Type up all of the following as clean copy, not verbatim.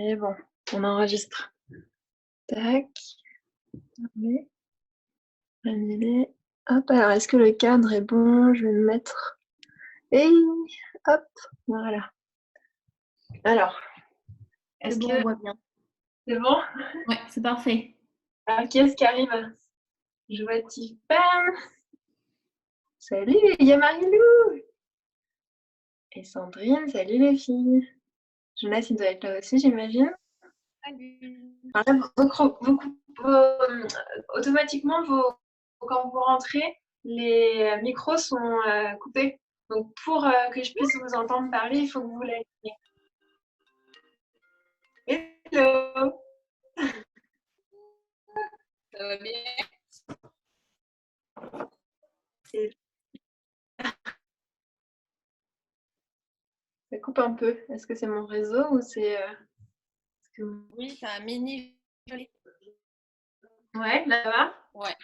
Et bon, on enregistre. Tac, fermer, annuler. Hop, alors est-ce que le cadre est bon? Je vais le mettre. Et hop, voilà. Alors, C'est est-ce bon, que on voit bien. c'est bon? Ouais, c'est parfait. Alors, qui est-ce qui arrive? Je vois Tiffany. Salut, il y a Marie-Lou. Et Sandrine, salut les filles. Jonas, il doit être là aussi, j'imagine. Salut. Alors là, automatiquement, quand vous rentrez, les micros sont coupés. Donc, pour que je puisse vous entendre parler, il faut que vous l'ayez. Hello! Ça va bien? Ça coupe un peu. Est-ce que c'est mon réseau ou c'est... que... Oui, c'est un mini joli. Ouais, là ça va? Ouais.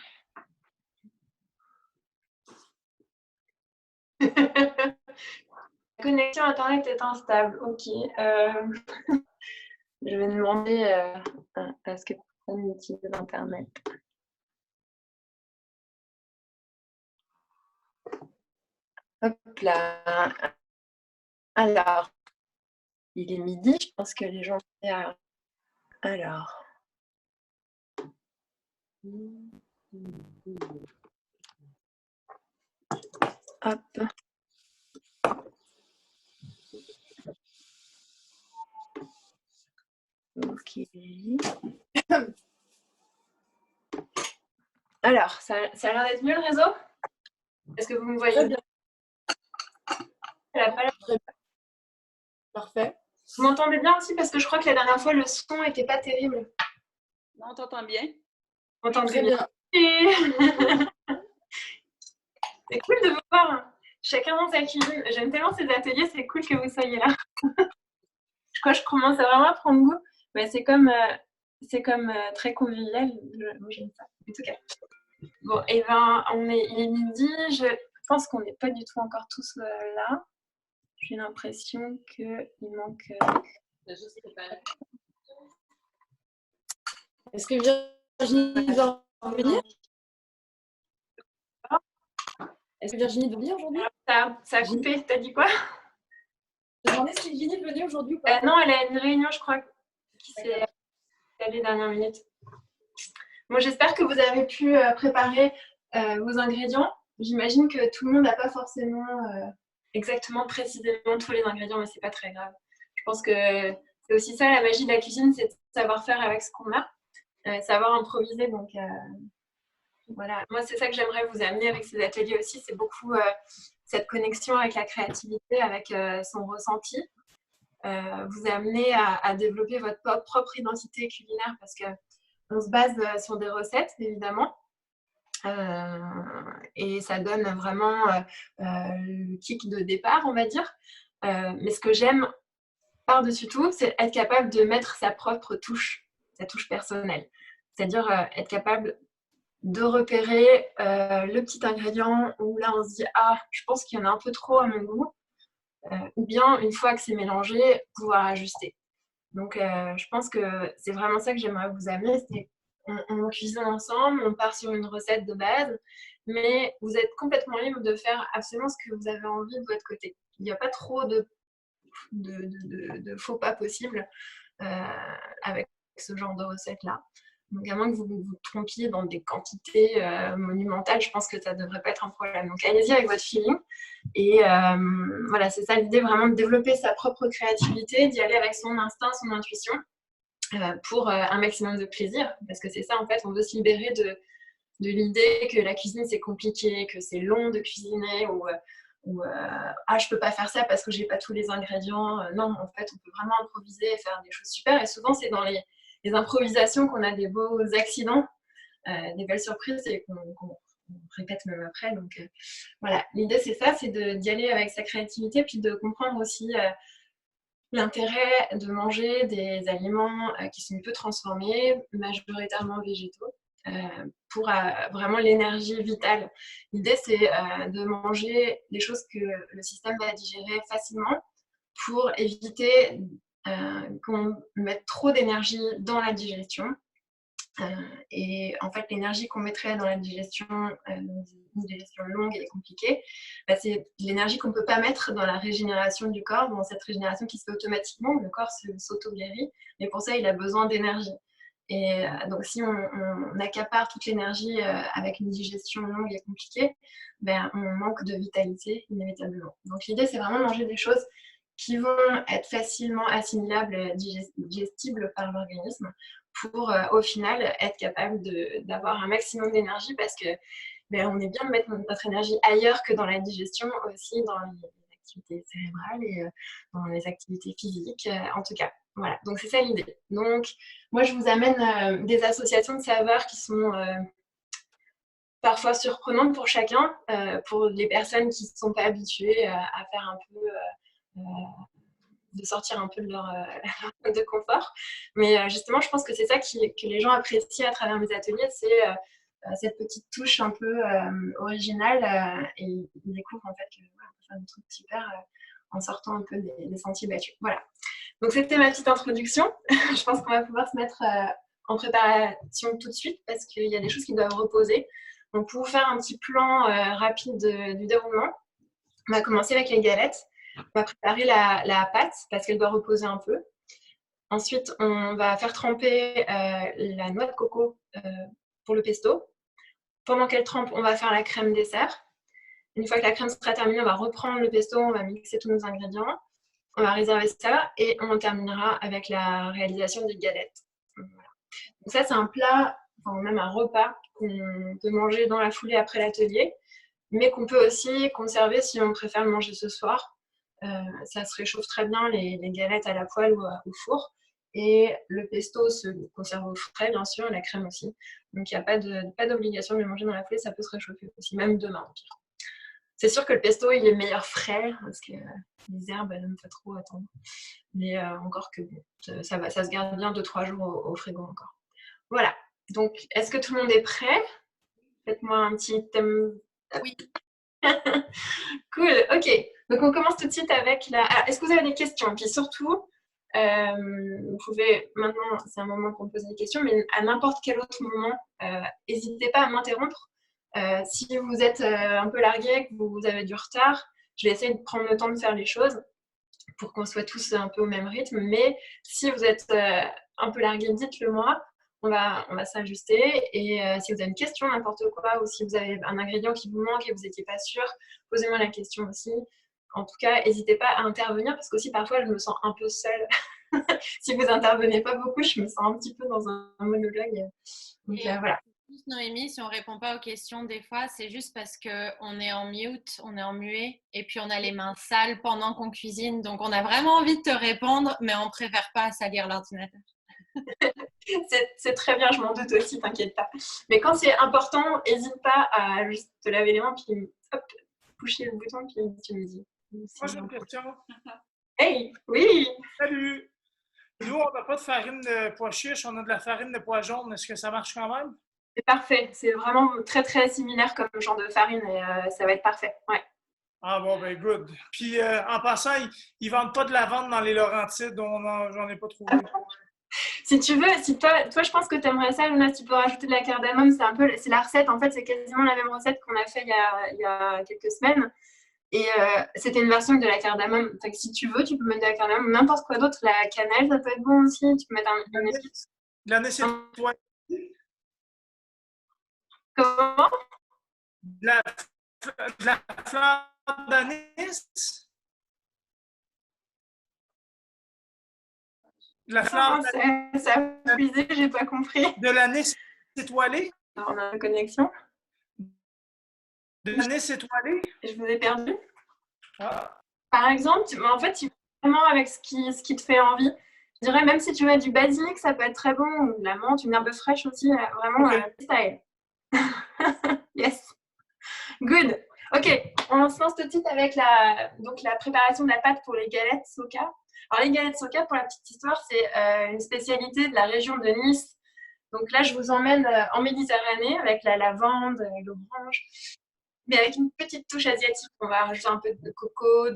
La connexion Internet est instable. Ok. Je vais demander à ce que personne utilise Internet. Hop là. Alors, il est midi, je pense que les gens... Alors... Hop. Ok. Alors, ça a l'air d'être mieux le réseau? Est-ce que vous me voyez bien? Parfait. Vous m'entendez bien aussi? Parce que je crois que la dernière fois, le son n'était pas terrible. Non, on t'entend bien? Vous m'entendez Très bien? C'est cool de vous voir. Chacun dans sa cuisine. J'aime tellement ces ateliers, c'est cool que vous soyez là. Je commence à vraiment à prendre goût. Mais c'est comme très convivial. Moi, j'aime ça. En tout cas. Bon, et ben, il est midi. Je pense qu'on n'est pas du tout encore tous là. J'ai l'impression qu'il manque. Est-ce que Virginie va venir? Est-ce que Virginie va venir aujourd'hui? Ça a coupé. T'as dit quoi? Je me demandais si Virginie venait aujourd'hui ou pas. Non, elle a une réunion, je crois, qui s'est allée dernière minute. Bon, j'espère que vous avez pu préparer vos ingrédients. J'imagine que tout le monde n'a pas forcément exactement précisément tous les ingrédients, mais c'est pas très grave. Je pense que c'est aussi ça la magie de la cuisine, c'est de savoir faire avec ce qu'on a, savoir improviser. Donc voilà, moi c'est ça que j'aimerais vous amener avec ces ateliers aussi, c'est beaucoup cette connexion avec la créativité, avec son ressenti. Vous amener à développer votre propre identité culinaire parce que on se base sur des recettes, évidemment. Et ça donne vraiment le kick de départ, on va dire. Mais ce que j'aime par-dessus tout, c'est être capable de mettre sa propre touche, sa touche personnelle. C'est-à-dire être capable de repérer le petit ingrédient où là on se dit ah, je pense qu'il y en a un peu trop à mon goût, ou bien une fois que c'est mélangé, pouvoir ajuster. Donc, je pense que c'est vraiment ça que j'aimerais vous amener. C'est on cuisine ensemble, on part sur une recette de base, mais vous êtes complètement libre de faire absolument ce que vous avez envie de votre côté. Il n'y a pas trop de faux pas possibles avec ce genre de recette-là. Donc, à moins que vous vous trompiez dans des quantités monumentales, je pense que ça ne devrait pas être un problème. Donc, allez-y avec votre feeling. Et voilà, c'est ça l'idée, vraiment de développer sa propre créativité, d'y aller avec son instinct, son intuition, pour un maximum de plaisir. Parce que c'est ça, en fait, on veut se libérer de l'idée que la cuisine, c'est compliqué, que c'est long de cuisiner, ou ah, je peux pas faire ça parce que j'ai pas tous les ingrédients. Non, en fait, on peut vraiment improviser et faire des choses super. Et souvent, c'est dans les improvisations qu'on a des beaux accidents, des belles surprises et qu'on répète même après. Donc voilà, l'idée c'est ça, c'est d'y aller avec sa créativité, puis de comprendre aussi l'intérêt de manger des aliments qui sont peu transformés, majoritairement végétaux, pour vraiment l'énergie vitale. L'idée c'est de manger des choses que le système va digérer facilement pour éviter qu'on mette trop d'énergie dans la digestion. Et en fait, l'énergie qu'on mettrait dans la digestion, une digestion longue et compliquée, c'est l'énergie qu'on ne peut pas mettre dans la régénération du corps, dans cette régénération qui se fait automatiquement. Le corps s'auto-guérit, mais pour ça, il a besoin d'énergie. Et donc, si on accapare toute l'énergie avec une digestion longue et compliquée, on manque de vitalité inévitablement. Donc, l'idée, c'est vraiment de manger des choses qui vont être facilement assimilables et digestibles par l'organisme pour, au final, être capable d'avoir un maximum d'énergie parce que on est bien de mettre notre énergie ailleurs que dans la digestion, aussi dans les activités cérébrales et dans les activités physiques, en tout cas. Voilà, donc c'est ça l'idée. Donc, moi, je vous amène des associations de saveurs qui sont parfois surprenantes pour chacun, pour les personnes qui ne sont pas habituées à faire un peu, de sortir un peu de leur zone de confort. Mais justement, je pense que c'est ça que les gens apprécient à travers mes ateliers, c'est cette petite touche un peu originale et ils découvrent en fait qu'on peut faire des trucs super en sortant un peu des sentiers battus. Voilà. Donc c'était ma petite introduction. Je pense qu'on va pouvoir se mettre en préparation tout de suite parce qu'il y a des choses qui doivent reposer. Donc pour vous faire un petit plan rapide du déroulement, on va commencer avec les galettes. On va préparer la pâte parce qu'elle doit reposer un peu. Ensuite, on va faire tremper la noix de coco pour le pesto. Pendant qu'elle trempe, on va faire la crème dessert. Une fois que la crème sera terminée, on va reprendre le pesto, on va mixer tous nos ingrédients. On va réserver ça et on terminera avec la réalisation des galettes. Voilà. Donc ça, c'est un plat, enfin même un repas qu'on peut manger dans la foulée après l'atelier, mais qu'on peut aussi conserver si on préfère le manger ce soir. Ça se réchauffe très bien, les galettes à la poêle ou au four. Et le pesto se conserve au frais, bien sûr, la crème aussi. Donc, il n'y a pas d'obligation de le manger dans la foulée, ça peut se réchauffer aussi, même demain, au pire. C'est sûr que le pesto, il est meilleur frais, parce que les herbes, elles n'aiment pas trop attendre. Mais encore que bon, ça se garde bien 2-3 jours au frigo encore. Voilà. Donc, est-ce que tout le monde est prêt? Faites-moi un petit thème. Oui. Cool, ok. Donc, on commence tout de suite avec la... Alors, est-ce que vous avez des questions? Puis surtout, vous pouvez... Maintenant, c'est un moment pour me poser des questions, mais à n'importe quel autre moment, n'hésitez pas à m'interrompre. Si vous êtes un peu largué, que vous avez du retard, je vais essayer de prendre le temps de faire les choses pour qu'on soit tous un peu au même rythme. Mais si vous êtes un peu largué, dites-le moi. On va s'ajuster. Et si vous avez une question, n'importe quoi, ou si vous avez un ingrédient qui vous manque et vous n'étiez pas sûr, posez-moi la question aussi. En tout cas, n'hésitez pas à intervenir parce qu'aussi parfois, je me sens un peu seule. Si vous intervenez pas beaucoup, je me sens un petit peu dans un monologue. Donc voilà. Noémie, si on répond pas aux questions des fois, c'est juste parce qu'on est en mute, on est en muet, et puis on a les mains sales pendant qu'on cuisine. Donc on a vraiment envie de te répondre, mais on préfère pas salir l'ordinateur. C'est très bien, je m'en doute aussi, t'inquiète pas. Mais quand c'est important, n'hésite pas à juste te laver les mains, puis hop, toucher le bouton, puis tu me dis. Moi, j'ai une question. Hey, oui! Salut! Nous, on n'a pas de farine de pois chiche, on a de la farine de pois jaune. Est-ce que ça marche quand même? C'est parfait. C'est vraiment très, très similaire comme genre de farine et ça va être parfait. Ouais. Ah bon, ben good. Puis, en passant, ils vendent pas de lavande dans les Laurentides, j'en ai pas trouvé. Si tu veux, si toi je pense que tu aimerais ça, Jonas, tu peux rajouter de la cardamome. C'est la recette. En fait, c'est quasiment la même recette qu'on a fait il y a quelques semaines. Et c'était une version de la cardamome. Fait que si tu veux, tu peux mettre de la cardamome. N'importe quoi d'autre. La cannelle, ça peut être bon aussi. Tu peux mettre un L'anis étoilé. Comment? De la fleur d'anis. De la fleur d'anis. Ça a fusé, j'ai pas compris. De l'anis étoilé. Alors, on a une connexion. De l'anis étoilé. Je vous ai perdu. Ah. Par exemple, en fait, tu fais vraiment avec ce qui te fait envie. Je dirais, même si tu mets du basilic, ça peut être très bon, ou de la menthe, une herbe fraîche aussi, vraiment style. Yes. Good. Ok, on se lance tout de suite avec la préparation de la pâte pour les galettes Soka. Alors, les galettes Soka, pour la petite histoire, c'est une spécialité de la région de Nice. Donc là, je vous emmène en Méditerranée avec la lavande, l'orange, mais avec une petite touche asiatique. On va rajouter un peu de coco,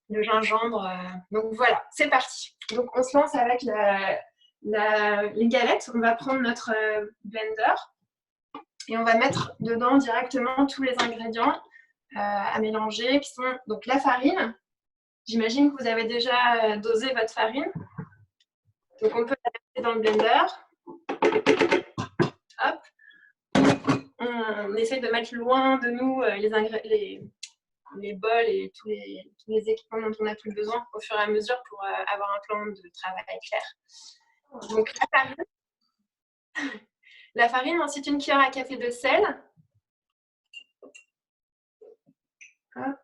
le gingembre. Donc voilà, c'est parti. Donc on se lance avec les galettes. On va prendre notre blender et on va mettre dedans directement tous les ingrédients à mélanger qui sont donc la farine. J'imagine que vous avez déjà dosé votre farine. Donc on peut la mettre dans le blender. Hop. On essaie de mettre loin de nous les bols et tous les équipements dont on n'a plus besoin au fur et à mesure pour avoir un plan de travail clair. Donc la farine, ensuite une cuillère à café de sel. Hop.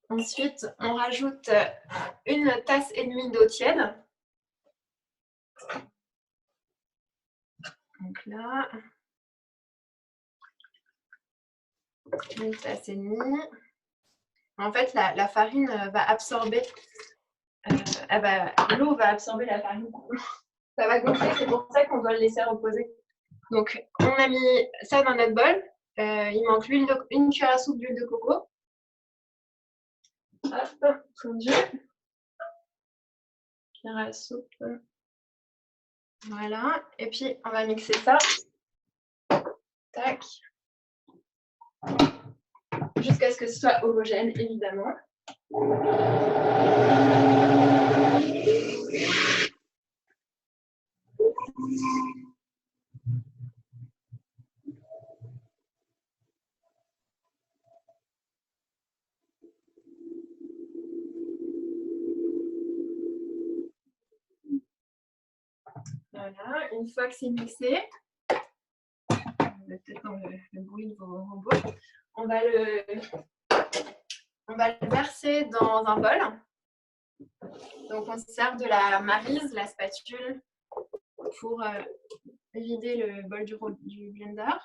Ensuite, on rajoute 1 tasse et demie d'eau tiède. Donc là, 1 tasse et demie. En fait, la farine va absorber, l'eau va absorber la farine. Ça va gonfler, c'est pour ça qu'on doit le laisser reposer. Donc, on a mis ça dans notre bol. Il manque une cuillère à soupe d'huile de coco. Hop, fondu. Cuillère à soupe. Voilà. Et puis, on va mixer ça. Tac. Jusqu'à ce que ce soit homogène, évidemment. Voilà, une fois que c'est mixé, peut-être dans le bruit de vos robots, on va le verser dans un bol. Donc on se sert de la maryse, la spatule, pour vider le bol du blender.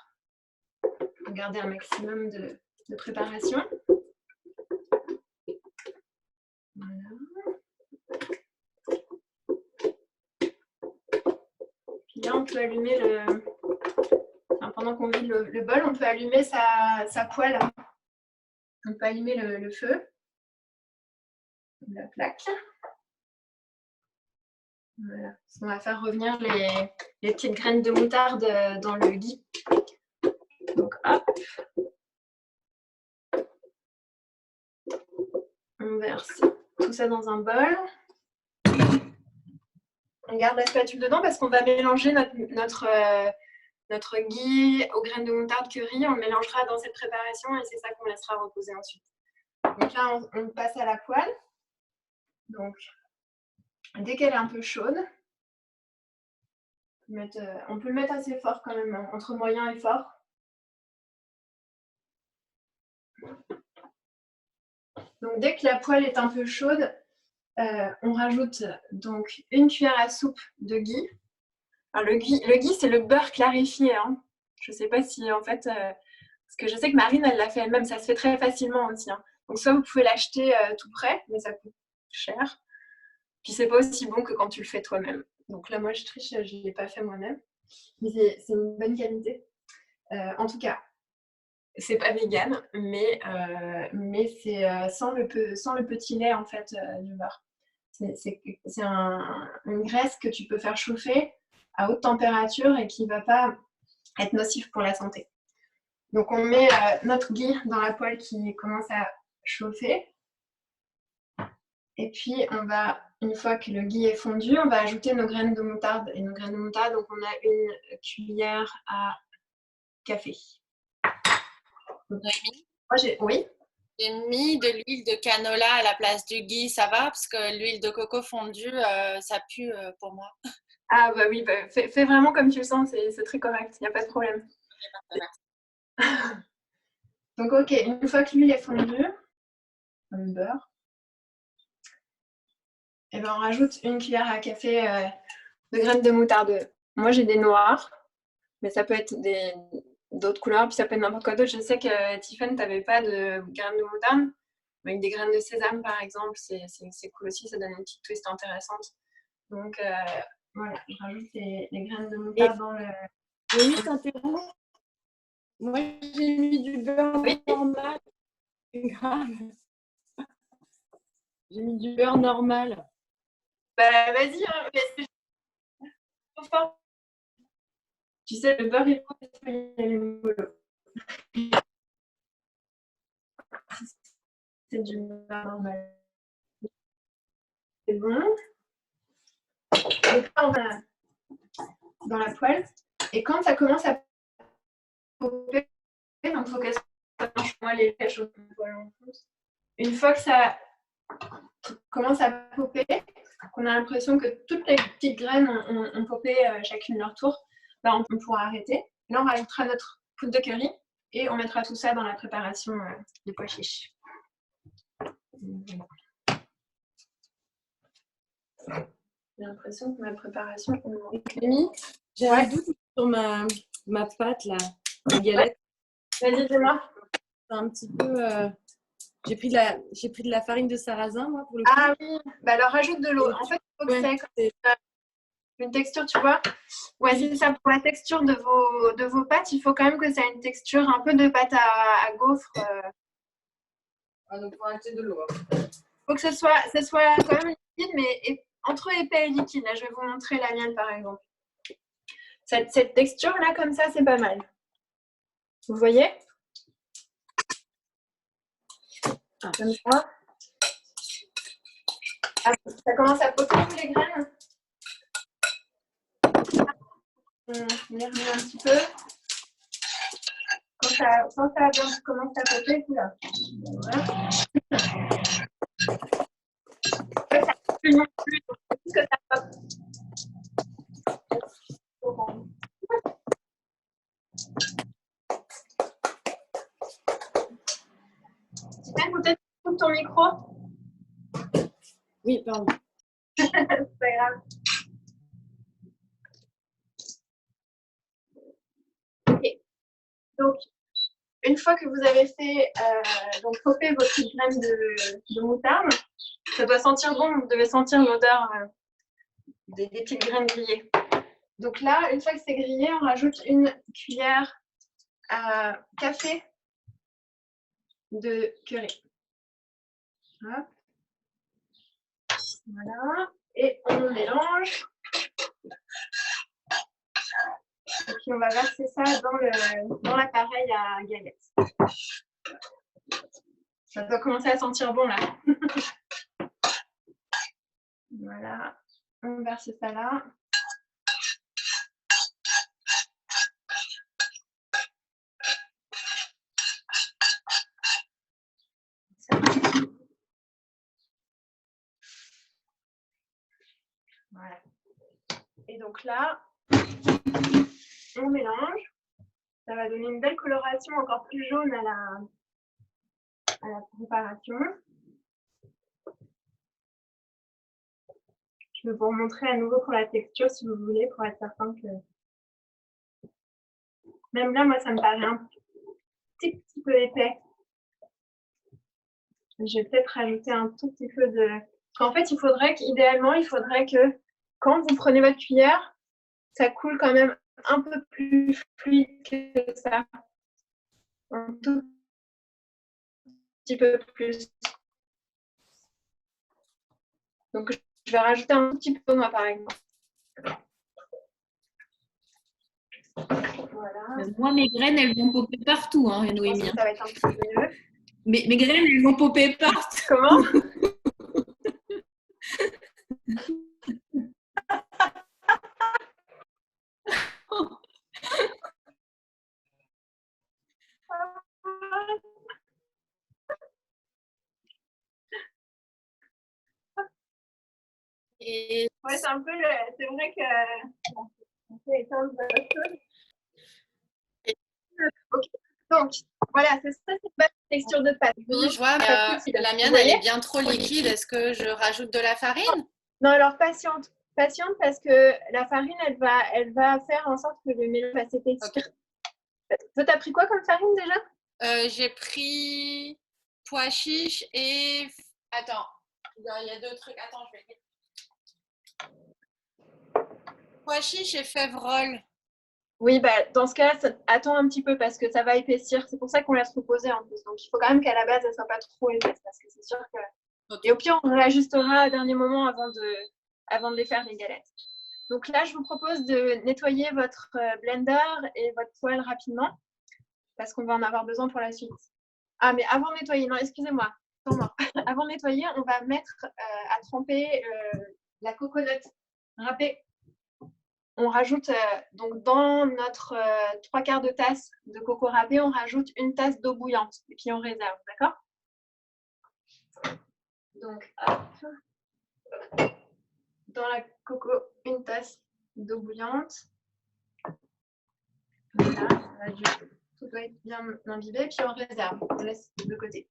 Garder un maximum de préparation. Voilà. Puis là, on peut allumer pendant qu'on vide le bol, on peut allumer sa poêle. On peut allumer le feu, la plaque. Voilà. On va faire revenir les petites graines de moutarde dans le gui. Donc hop. On verse tout ça dans un bol. On garde la spatule dedans parce qu'on va mélanger notre ghee aux graines de moutarde curry. On le mélangera dans cette préparation et c'est ça qu'on laissera reposer ensuite. Donc là, on passe à la poêle. Donc, dès qu'elle est un peu chaude, on peut le mettre assez fort quand même, entre moyen et fort. Donc, dès que la poêle est un peu chaude, on rajoute donc 1 cuillère à soupe de ghee. Alors, le ghee, c'est le beurre clarifié. Hein. Je ne sais pas si, en fait, parce que je sais que Marine, elle l'a fait elle-même, ça se fait très facilement aussi. Hein. Donc, soit vous pouvez l'acheter tout prêt, mais ça coûte cher. Puis, c'est pas aussi bon que quand tu le fais toi-même. Donc là, moi, je triche, je ne l'ai pas fait moi-même. Mais c'est une bonne qualité. En tout cas, c'est pas vegan, mais c'est sans le petit lait, en fait, du beurre. C'est une graisse que tu peux faire chauffer à haute température et qui ne va pas être nocif pour la santé. Donc, on met notre ghee dans la poêle qui commence à chauffer. Et puis, une fois que le ghee est fondu, on va ajouter nos graines de moutarde. Et nos graines de moutarde, donc on a 1 cuillère à café. Oui. J'ai mis de l'huile de canola à la place du ghee, ça va? Parce que l'huile de coco fondue, ça pue pour moi. Ah bah oui, fais vraiment comme tu le sens, c'est très correct, il n'y a pas de problème. Donc ok, une fois que l'huile est fondue, le beurre, et ben on rajoute 1 cuillère à café de graines de moutarde. Moi j'ai des noirs, mais ça peut être d'autres couleurs, puis ça peut être n'importe quoi d'autre. Je sais que Tiffany, tu n'avais pas de graines de moutarde, mais avec des graines de sésame par exemple, c'est cool aussi, ça donne une petite twist intéressante. Donc voilà, je rajoute les graines de moutarde dans le... Oui, t'interromps. Moi, j'ai mis du beurre normal. C'est grave. J'ai mis du beurre normal. Bah, vas-y, hein, mais c'est trop fort. Tu sais, le beurre, il faut les mollo. C'est du beurre normal. C'est bon. Donc là, on va dans la poêle. Et quand ça commence à popper, donc il faut que ça mange moins les pêches au poêle en France. Une fois que ça commence à popper, qu'on a l'impression que toutes les petites graines ont popé chacune leur tour, ben on pourra arrêter. Là, on rajoutera notre poudre de curry et on mettra tout ça dans la préparation des pois chiches. J'ai l'impression que ma préparation est Mimi, j'ai un doute sur ma pâte, là, la galette. Vas-y, dis-moi. C'est un petit peu... J'ai pris de la farine de sarrasin, moi, pour le coup. Ah oui, bah alors rajoute de l'eau. En fait, il faut que c'est une texture, tu vois. Ouais, c'est ça. Pour la texture de vos pâtes, il faut quand même que ça ait une texture un peu de pâte à gaufre. Ah, donc, il faut ajouter de l'eau. Faut que ce soit quand même liquide, mais entre épais et liquide. Là, je vais vous montrer la mienne, par exemple. Cette texture-là, comme ça, c'est pas mal. Vous voyez? Comme ça. Ah, ça commence à popper les graines. On les remet un petit peu. Quand ça commence à popper, là. Voilà. Ça plus non plus, donc plus que ça pop. Peut-être coupe ton micro. Oui, pardon. C'est pas grave. Ok. Donc, une fois que vous avez fait donc popper vos petites graines de moutarde, ça doit sentir bon. Vous devez sentir l'odeur des petites graines grillées. Donc là, une fois que c'est grillé, on rajoute une cuillère à café de curry. Hop. Voilà. Et on mélange. Et puis on va verser ça dans l'appareil à galettes. Ça doit commencer à sentir bon là. Voilà. On verse ça là. Voilà. Et donc là, on mélange. Ça va donner une belle coloration encore plus jaune à la préparation. Je vais vous remontrer à nouveau pour la texture si vous voulez, pour être certain que... Même là, moi, ça me paraît un petit peu épais. Je vais peut-être rajouter un tout petit peu de... En fait, idéalement, il faudrait que quand vous prenez votre cuillère, ça coule quand même un peu plus fluide que ça. Un tout petit peu plus. Donc, je vais rajouter un petit peu, moi, par exemple. Voilà. Moi, mes graines, elles vont popper partout, hein, Noémie. Ça va être un petit peu mieux. Mes graines, elles vont popper partout. Comment? Et Ouais, c'est un peu c'est vrai que on peut éteindre la chose. Ok. Donc, voilà, c'est ça, c'est une bonne texture de pâte. oui, je vois, la mienne, elle est bien trop liquide. Est-ce que je rajoute de la farine? Non, alors patiente. Patiente parce que la farine, elle va faire en sorte que le mélange va s'épaissir. Toi, t'as pris quoi comme farine déjà? J'ai pris pois chiches et... Attends, il y a deux trucs. Attends, je vais... Pois chiches et fèves-rolles. Oui, bah, dans ce cas, attends un petit peu parce que ça va épaissir. C'est pour ça qu'on laisse reposer en plus. Donc, il faut quand même qu'à la base, elle ne soit pas trop épaisse parce que c'est sûr que Ok. Et au pire, on réajustera au dernier moment avant de les faire, les galettes. Donc là, je vous propose de nettoyer votre blender et votre poêle rapidement parce qu'on va en avoir besoin pour la suite. Ah, mais avant de nettoyer, non, excusez-moi. Avant de nettoyer, on va mettre à tremper la coconut râpée. On rajoute, donc dans notre 3/4 de tasse de coco râpé, on rajoute une tasse d'eau bouillante et puis on réserve, d'accord? Donc, hop. Dans la coco, une tasse d'eau bouillante. Voilà, tout doit être bien imbibé, puis on réserve, on laisse de côté.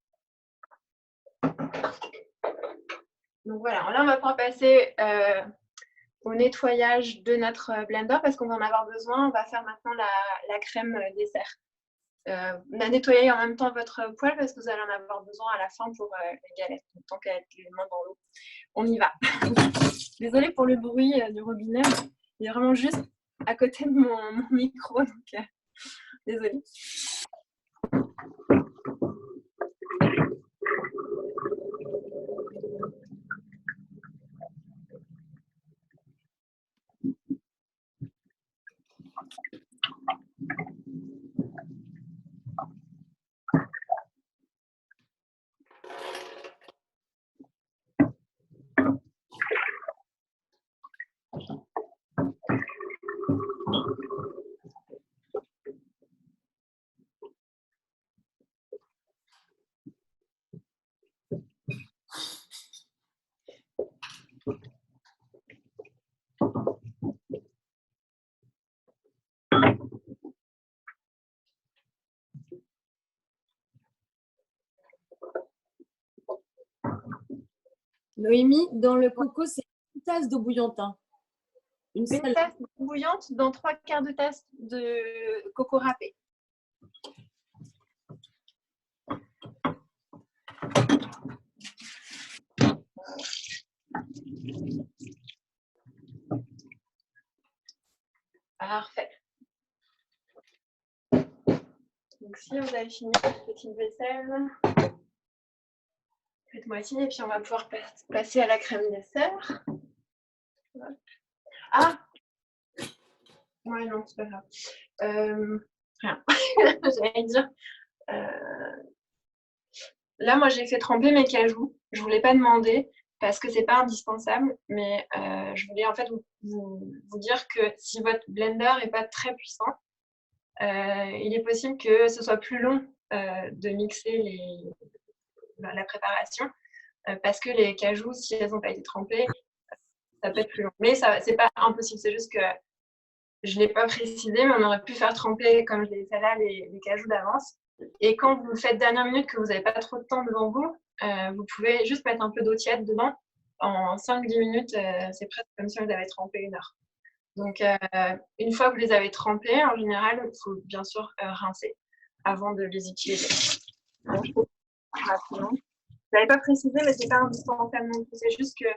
Donc voilà, là on va pouvoir passer au nettoyage de notre blender parce qu'on va en avoir besoin. On va faire maintenant la crème dessert. On a nettoyé en même temps votre poêle parce que vous allez en avoir besoin à la fin pour les galettes, tant qu'à être les mains dans l'eau. On y va. Désolée pour le bruit du robinet, il est vraiment juste à côté de mon micro, donc désolée. Noémie, dans le coco, c'est une tasse d'eau bouillante. Hein. Une tasse d'eau bouillante dans 3/4 de tasse de coco râpé. Parfait. Donc si vous avez fini votre petite vaisselle, faites-moi signe et puis on va pouvoir passer à la crème dessert. Ah! Ouais, non, c'est pas grave. Rien. J'allais dire. Là, moi, j'ai fait tremper mes cajous. Je ne voulais pas demander parce que c'est pas indispensable, mais je voulais en fait vous dire que si votre blender n'est pas très puissant, il est possible que ce soit plus long de mixer la préparation parce que les cajous, si elles n'ont pas été trempées, ça peut être plus long. Mais c'est pas impossible, c'est juste que je ne l'ai pas précisé, mais on aurait pu faire tremper, comme je l'ai fait là, les cajous d'avance. Et quand vous le faites dernière minute, que vous n'avez pas trop de temps devant vous, vous pouvez juste mettre un peu d'eau tiède dedans. En 5-10 minutes, c'est presque comme si vous avez trempé 1 heure. Donc, une fois que vous les avez trempés, en général, il faut bien sûr rincer avant de les utiliser. Donc, rapidement. Je ne l'avais pas précisé, mais ce n'est pas indispensable non plus. C'est juste que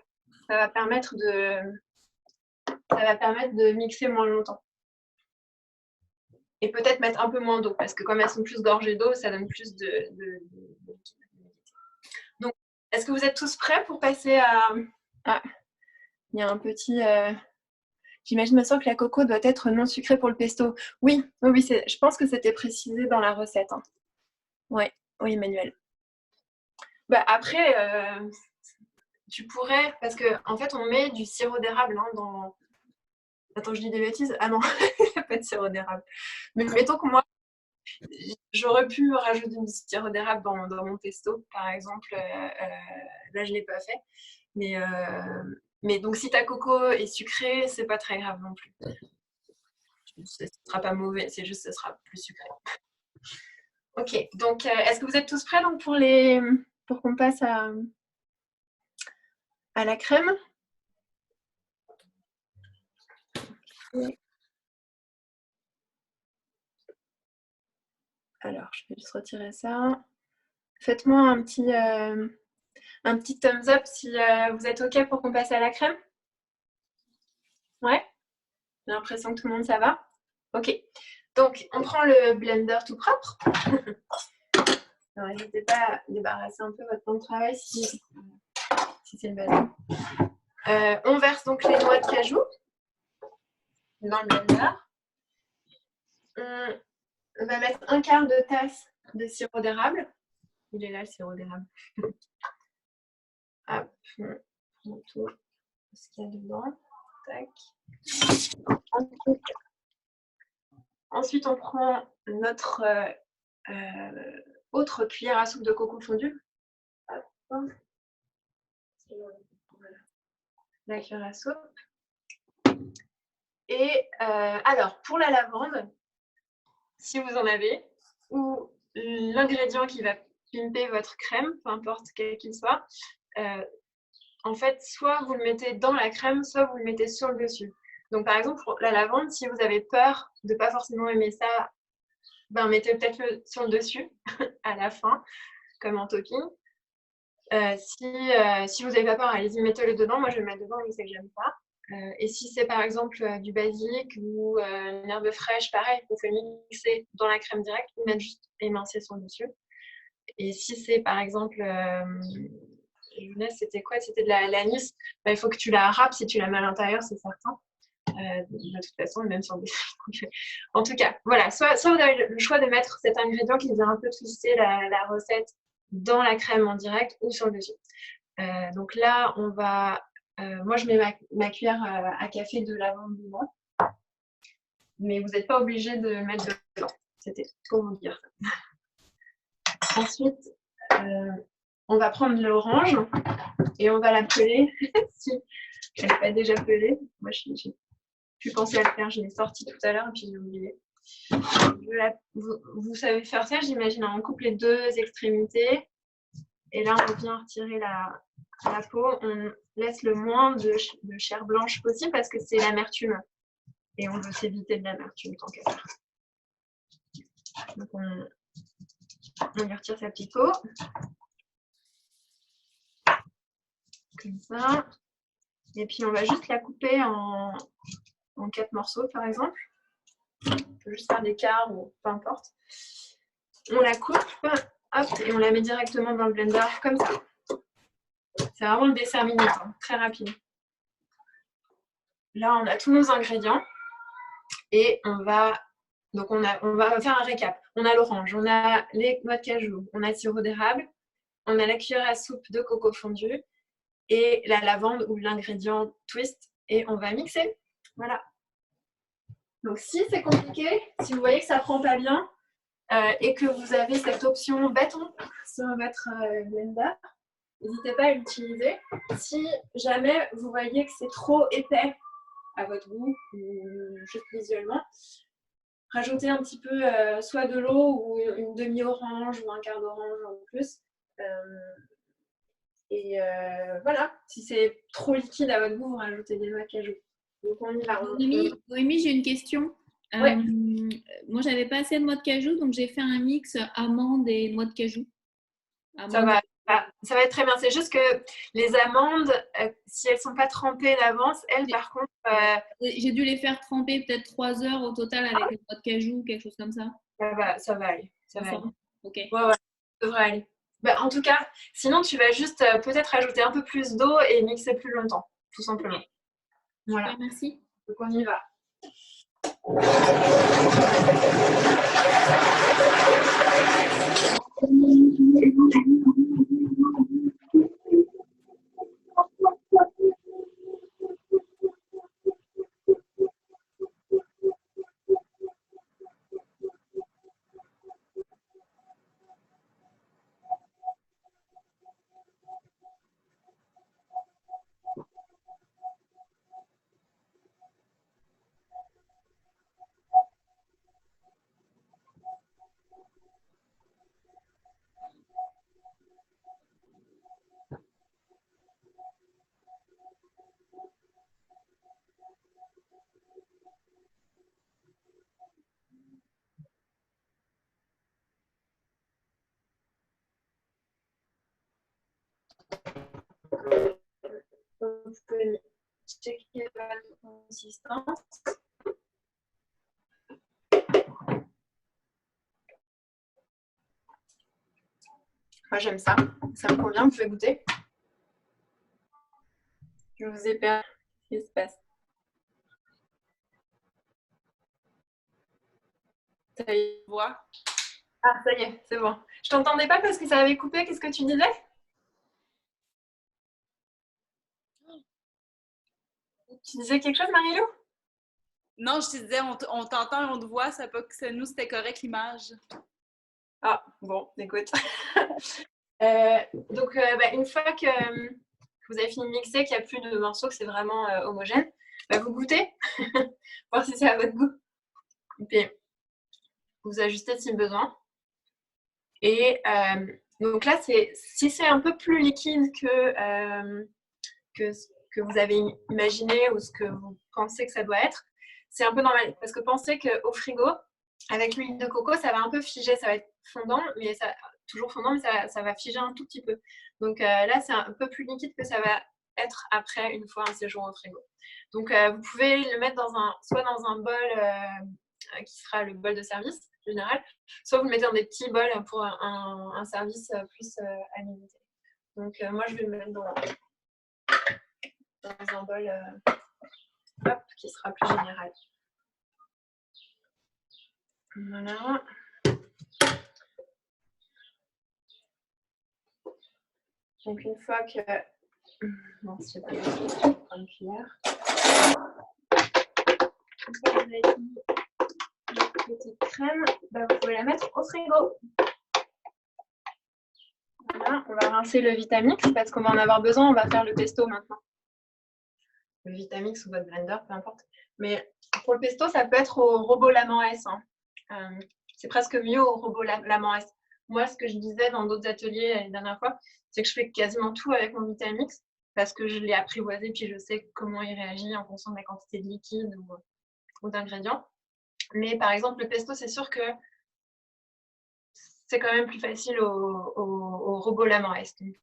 ça va permettre de mixer moins longtemps. Et peut-être mettre un peu moins d'eau, parce que comme elles sont plus gorgées d'eau, ça donne plus de. Donc, est-ce que vous êtes tous prêts pour passer à... Ah, il y a un petit... J'imagine bien sûr que la coco doit être non sucrée pour le pesto. Oui, je pense que c'était précisé dans la recette. Hein. Ouais, oui, Emmanuel. Bah, après, tu pourrais, parce qu'en fait, on met du sirop d'érable dans... Attends, je dis des bêtises? Ah non, il n'y a pas de sirop d'érable. Mais mettons que moi, j'aurais pu rajouter du sirop d'érable dans mon pesto, par exemple. Là, je ne l'ai pas fait. Mais donc, si ta coco est sucrée, c'est pas très grave non plus. Ce ne sera pas mauvais, c'est juste que ce sera plus sucré. Ok, donc est-ce que vous êtes tous prêts donc, pour qu'on passe à la crème? Okay. Alors, je vais juste retirer ça. Faites-moi un petit thumbs up si vous êtes OK pour qu'on passe à la crème. Ouais? J'ai l'impression que tout le monde, ça va? OK. Donc, on prend le blender tout propre. Alors, n'hésitez pas à débarrasser un peu votre temps de travail si si c'est le bazar. On verse donc les noix de cajou dans le blender. On va mettre un quart de tasse de sirop d'érable. Il est là, le sirop d'érable. Hop, on prend tout ce qu'il y a dedans. Tac. Ensuite, on prend notre autre cuillère à soupe de coco fondu. Hop. Voilà. La cuillère à soupe. Et alors, pour la lavande, si vous en avez, ou l'ingrédient qui va pimper votre crème, peu importe quel qu'il soit, en fait, soit vous le mettez dans la crème, soit vous le mettez sur le dessus. Donc, par exemple, pour la lavande, si vous avez peur de ne pas forcément aimer ça, ben, mettez peut-être sur le dessus, à la fin, comme en topping. Si vous n'avez pas peur, allez-y, mettez-le dedans. Moi, je vais le mettre dedans, je sais que j'aime pas. Et si c'est par exemple du basilic ou une herbe fraîche, pareil, vous pouvez mixer dans la crème directe ou mettre juste émincer sur le dessus. Et si c'est par exemple, c'était quoi? C'était de l'anis. Ben, il faut que tu la râpes si tu la mets à l'intérieur, c'est certain. De toute façon, même sur des... En tout cas, voilà. Soit vous avez le choix de mettre cet ingrédient qui vient un peu twister la recette dans la crème en direct ou sur le dessus. Donc là, on va... moi, je mets ma cuillère à café de lavande dedans. Mais vous n'êtes pas obligé de mettre dedans. C'était pour vous dire. Ensuite, on va prendre de l'orange et on va la peler. Si elle n'est pas déjà pelée. Moi, j'ai pu penser à le faire. Je l'ai sorti tout à l'heure et puis j'ai oublié. Vous savez faire ça, j'imagine. On coupe les deux extrémités. Et là, on vient retirer la peau. On laisse le moins de chair blanche possible parce que c'est l'amertume. Et on veut s'éviter de l'amertume tant qu'à faire. Donc, on lui retire sa petite peau. Comme ça. Et puis, on va juste la couper en 4 morceaux, par exemple. On peut juste faire des quarts ou peu importe. On la coupe, hop, et on la met directement dans le blender, comme ça. C'est vraiment le dessert minute, hein, très rapide. Là, on a tous nos ingrédients. Et on va faire un récap. On a l'orange, on a les noix de cajou, on a le sirop d'érable, on a la cuillère à soupe de coco fondu et la lavande ou l'ingrédient twist. Et on va mixer. Voilà. Donc, si c'est compliqué, si vous voyez que ça ne prend pas bien et que vous avez cette option bâton sur votre blender, n'hésitez pas à l'utiliser. Si jamais vous voyez que c'est trop épais à votre goût ou juste visuellement, rajoutez un petit peu soit de l'eau ou une demi-orange ou un quart d'orange en plus. Voilà, si c'est trop liquide à votre goût, vous rajoutez des noix de cajou. Donc on y va. Noémie, j'ai une question. Ouais. Moi, j'avais pas assez de noix de cajou, donc j'ai fait un mix amandes et noix de cajou. Ça va être très bien. C'est juste que les amandes, si elles ne sont pas trempées d'avance, elles, par contre... J'ai dû les faire tremper peut-être 3 heures au total avec les noix de cajou, quelque chose comme ça. Ça va aller. Ça va aller. Ok. Ouais, ça devrait aller. En tout cas, sinon, tu vas juste peut-être ajouter un peu plus d'eau et mixer plus longtemps, tout simplement. Okay. Voilà. Super, merci. Donc, on y va. Vous pouvez checker la consistance. Moi, j'aime ça. Ça me convient. Vous pouvez goûter. vous ai perdu. Qu'est-ce qui se passe? Ça y est. Voix. Ah, ça y est, c'est bon. Je t'entendais pas parce que ça avait coupé. Qu'est-ce que tu disais? Tu disais quelque chose, Marie-Lou? Non, je te disais, on t'entend et on te voit, ça pas que nous, c'était correct l'image. Ah, bon, écoute. Donc, une fois que vous avez fini de mixer, qu'il n'y a plus de morceaux, que c'est vraiment homogène, vous goûtez, voir si c'est à votre goût. Et puis, vous ajustez si besoin. Et donc là, si c'est un peu plus liquide que ce que vous avez imaginé ou ce que vous pensez que ça doit être, c'est un peu normal. Parce que pensez qu'au frigo, avec l'huile de coco, ça va un peu figer, ça va être fondant, mais toujours fondant, mais ça va figer un tout petit peu. Donc là, c'est un peu plus liquide que ça va être après, une fois un séjour au frigo. Donc vous pouvez le mettre soit dans un bol qui sera le bol de service général, soit vous le mettez dans des petits bols pour un service plus à l'unité. Donc moi, je vais le mettre dans un bol qui sera plus général. Voilà. Donc une fois que... Non, c'est pas une cuillère. Une fois que vous avez mis la petite crème, vous pouvez la mettre au frigo. Voilà, on va rincer le Vitamix parce qu'on va en avoir besoin, on va faire le pesto maintenant. Le Vitamix ou votre blender, peu importe. Mais pour le pesto, ça peut être au robot Laman S. C'est presque mieux au robot Laman S. Moi, ce que je disais dans d'autres ateliers la dernière fois, c'est que je fais quasiment tout avec mon Vitamix parce que je l'ai apprivoisé puis je sais comment il réagit en fonction de la quantité de liquide ou d'ingrédients. Mais par exemple, le pesto, c'est sûr que c'est quand même plus facile au robot Laman S. Donc,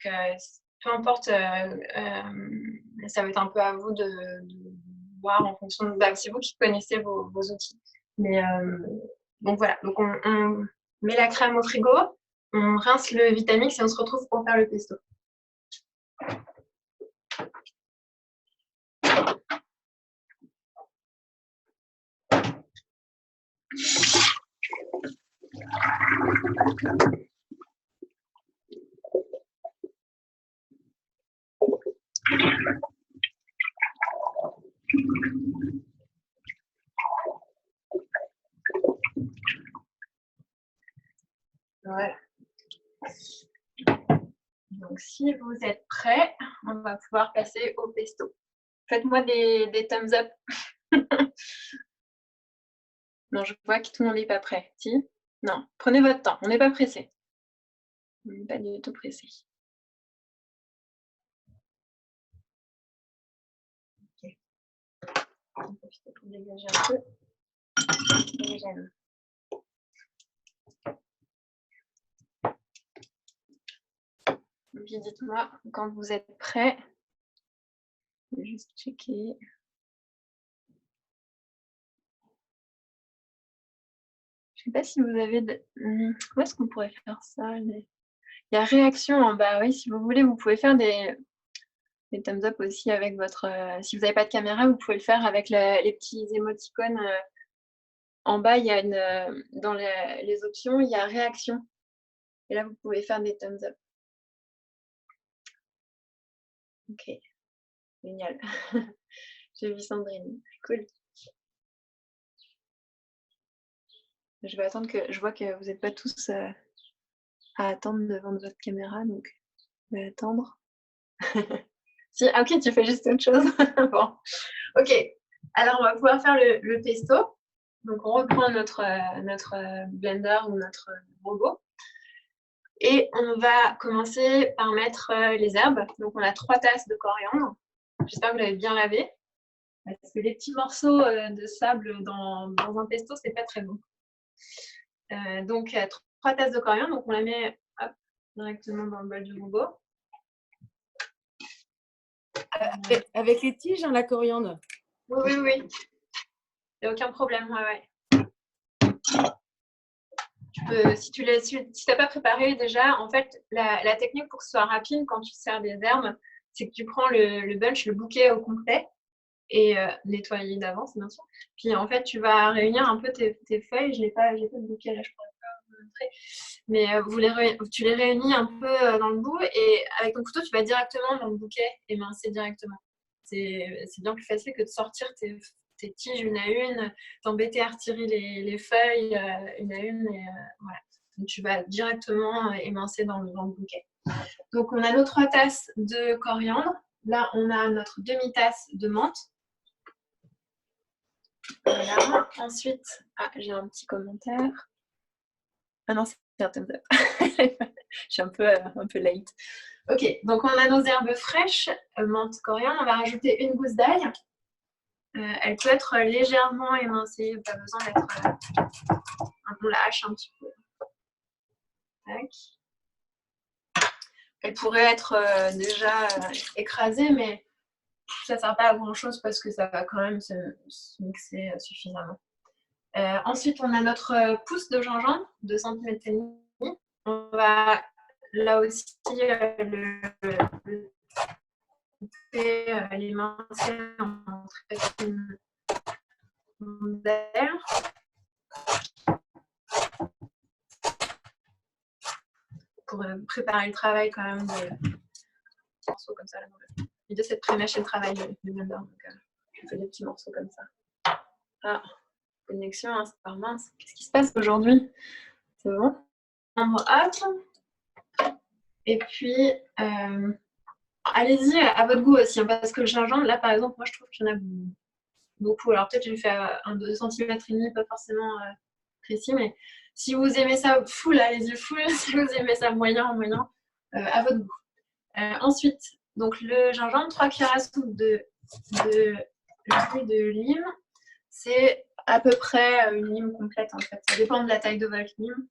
peu importe, ça va être un peu à vous de voir en fonction de... c'est vous qui connaissez vos outils. Mais donc voilà, donc on met la crème au frigo, on rince le Vitamix et on se retrouve pour faire le pesto. Voilà. Donc, si vous êtes prêts, on va pouvoir passer au pesto. Faites-moi des thumbs up. Non, je vois que tout le monde n'est pas prêt. Si? Non, prenez votre temps, on n'est pas pressé. On n'est pas du tout pressé. Ok. On va profiter pour dégager un peu. J'aime. Puis dites-moi quand vous êtes prêts. Je vais juste checker. Je ne sais pas si vous avez... Où est-ce qu'on pourrait faire ça? Il y a réaction en bas. Oui, si vous voulez, vous pouvez faire des thumbs up aussi avec votre... si vous n'avez pas de caméra, vous pouvez le faire avec les petits émoticônes. En bas, il y a dans les options, il y a réaction. Et là, vous pouvez faire des thumbs up. Ok, génial. J'ai vu Sandrine. Cool. Je vais attendre que... Je vois que vous n'êtes pas tous à attendre devant votre caméra, donc je vais attendre. Si, ah, ok, tu fais juste autre chose. Bon, ok. Alors, on va pouvoir faire le pesto. Donc, on reprend notre blender ou notre robot. Et on va commencer par mettre les herbes. Donc, on a 3 tasses de coriandre. J'espère que vous l'avez bien lavé. Parce que les petits morceaux de sable dans un pesto, c'est pas très bon. Donc, 3 tasses de coriandre. Donc, on la met directement dans le bol du robot. Avec les tiges, la coriandre. Oui. Il n'y a aucun problème. Ouais. Si tu n'as pas préparé déjà, en fait, la technique pour que ce soit rapide quand tu sers des herbes, c'est que tu prends le bunch, le bouquet au complet, et nettoyer d'avance, bien sûr. Puis en fait, tu vas réunir un peu tes feuilles. J'ai pas de bouquet là, je pourrais pas vous montrer. Mais tu les réunis un peu dans le bout, et avec ton couteau, tu vas directement dans le bouquet émincer directement. C'est bien plus facile que de sortir tes tiges une à une, t'embêter à retirer les feuilles une à une. Et, voilà. Donc, tu vas directement émincer dans le bouquet. Donc, on a nos 3 tasses de coriandre. Là, on a notre demi-tasse de menthe. Voilà. Ensuite, j'ai un petit commentaire. Ah non, c'est un thumbs up. Je suis un peu late. Ok, donc on a nos herbes fraîches, menthe, coriandre. On va rajouter une gousse d'ail. Elle peut être légèrement émincée, pas besoin d'être. On la hache un petit peu. Tac. Elle pourrait être déjà écrasée, mais ça ne sert pas à grand chose parce que ça va quand même se mixer suffisamment. Ensuite, on a notre pousse de gingembre, 2 cm et demi. On va là aussi le couper, l'émincer en très fines rondelles. Pour préparer le travail quand même de morceaux comme ça. L'idée c'est de pré-mâcher le travail du blender. Donc je fais des petits morceaux comme ça. Ah, connexion, hein, c'est pas mince. Qu'est-ce qui se passe aujourd'hui? C'est bon? Hop. Et puis, allez-y à votre goût aussi, hein, parce que le gingembre, là par exemple, moi je trouve qu'il y en a beaucoup. Alors peut-être j'ai fait un 2 cm et demi, pas forcément précis, mais si vous aimez ça full, allez-y full. Si vous aimez ça moyen, à votre goût. Ensuite, donc le gingembre, 3 cuillères à soupe de jus de lime. C'est à peu près une lime complète en fait. Ça dépend de la taille de votre lime.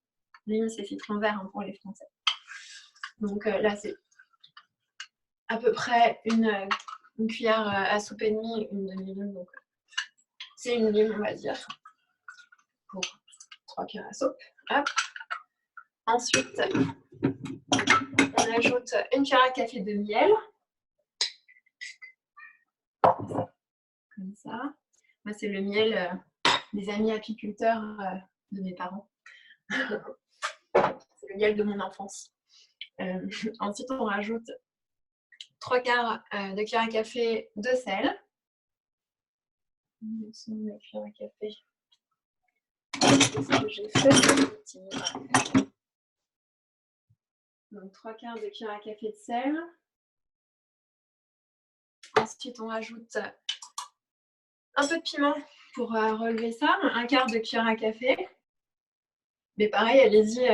Lime, c'est citron vert hein, pour les Français. Donc là, c'est à peu près une cuillère à soupe et demie, une demi-lime. Donc c'est une lime, on va dire, pour 3 cuillères à soupe. Hop. Ensuite, on ajoute une cuillère à café de miel. Comme ça. Moi, c'est le miel des amis apiculteurs de mes parents. C'est le miel de mon enfance. Ensuite, on rajoute 3 quarts de cuillère à café de sel. Ce cuillère à café. C'est ce que j'ai fait. Donc 3 quarts de cuillère à café de sel. Ensuite, on rajoute un peu de piment pour relever ça. 1 quart de cuillère à café. Mais pareil, allez-y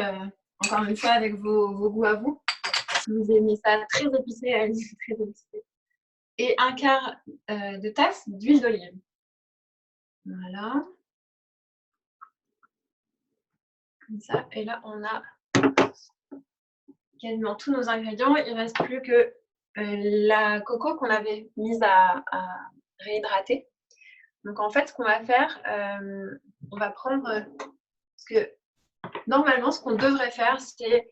encore une fois avec vos goûts à vous. Si vous aimez ça très épicé, allez-y très épicé. Et 1 quart de tasse d'huile d'olive. Voilà. Comme ça. Et là, on a quasiment tous nos ingrédients. Il ne reste plus que la coco qu'on avait mise à réhydrater. Donc en fait, ce qu'on va faire, on va prendre, parce que normalement, ce qu'on devrait faire, c'est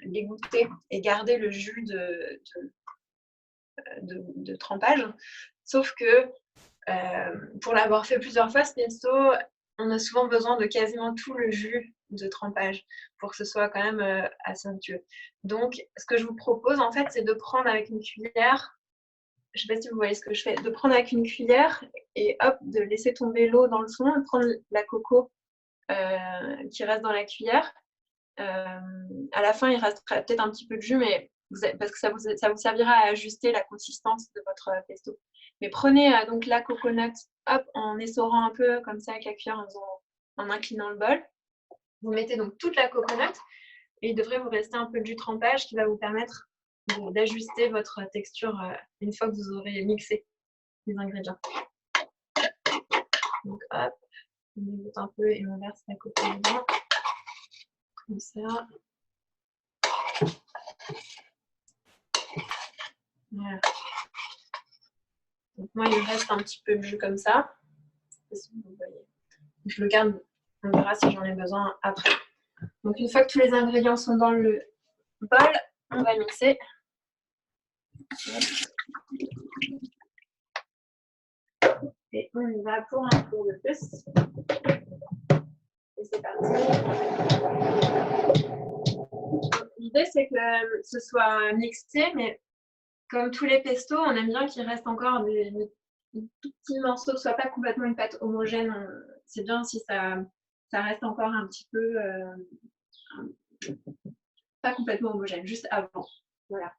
l'égoutter et garder le jus de trempage. Sauf que pour l'avoir fait plusieurs fois, ce pesto, on a souvent besoin de quasiment tout le jus de trempage pour que ce soit quand même assez onctueux. Donc, ce que je vous propose, en fait, c'est de prendre avec une cuillère, je ne sais pas si vous voyez ce que je fais, de prendre avec une cuillère et hop, de laisser tomber l'eau dans le fond, de prendre la coco qui reste dans la cuillère. À la fin, il restera peut-être un petit peu de jus, mais parce que ça vous servira à ajuster la consistance de votre pesto. Mais prenez donc la coconut, hop, en essorant un peu comme ça avec la cuillère, en inclinant le bol. Vous mettez donc toute la coconut et il devrait vous rester un peu de jus de trempage qui va vous permettre d'ajuster votre texture une fois que vous aurez mixé les ingrédients. Donc hop, on égoutte un peu et on verse la coco dedans. Comme ça. Voilà. Donc moi, il me reste un petit peu de jus comme ça. Vous voyez. Je le garde, on verra si j'en ai besoin après. Donc une fois que tous les ingrédients sont dans le bol, on va mixer. Et on y va pour un tour de plus. Et c'est parti. L'idée, c'est que ce soit mixé, mais comme tous les pestos, on aime bien qu'il reste encore des tout petits morceaux, que ce soit pas complètement une pâte homogène. C'est bien si ça reste encore un petit peu pas complètement homogène, juste avant. Voilà.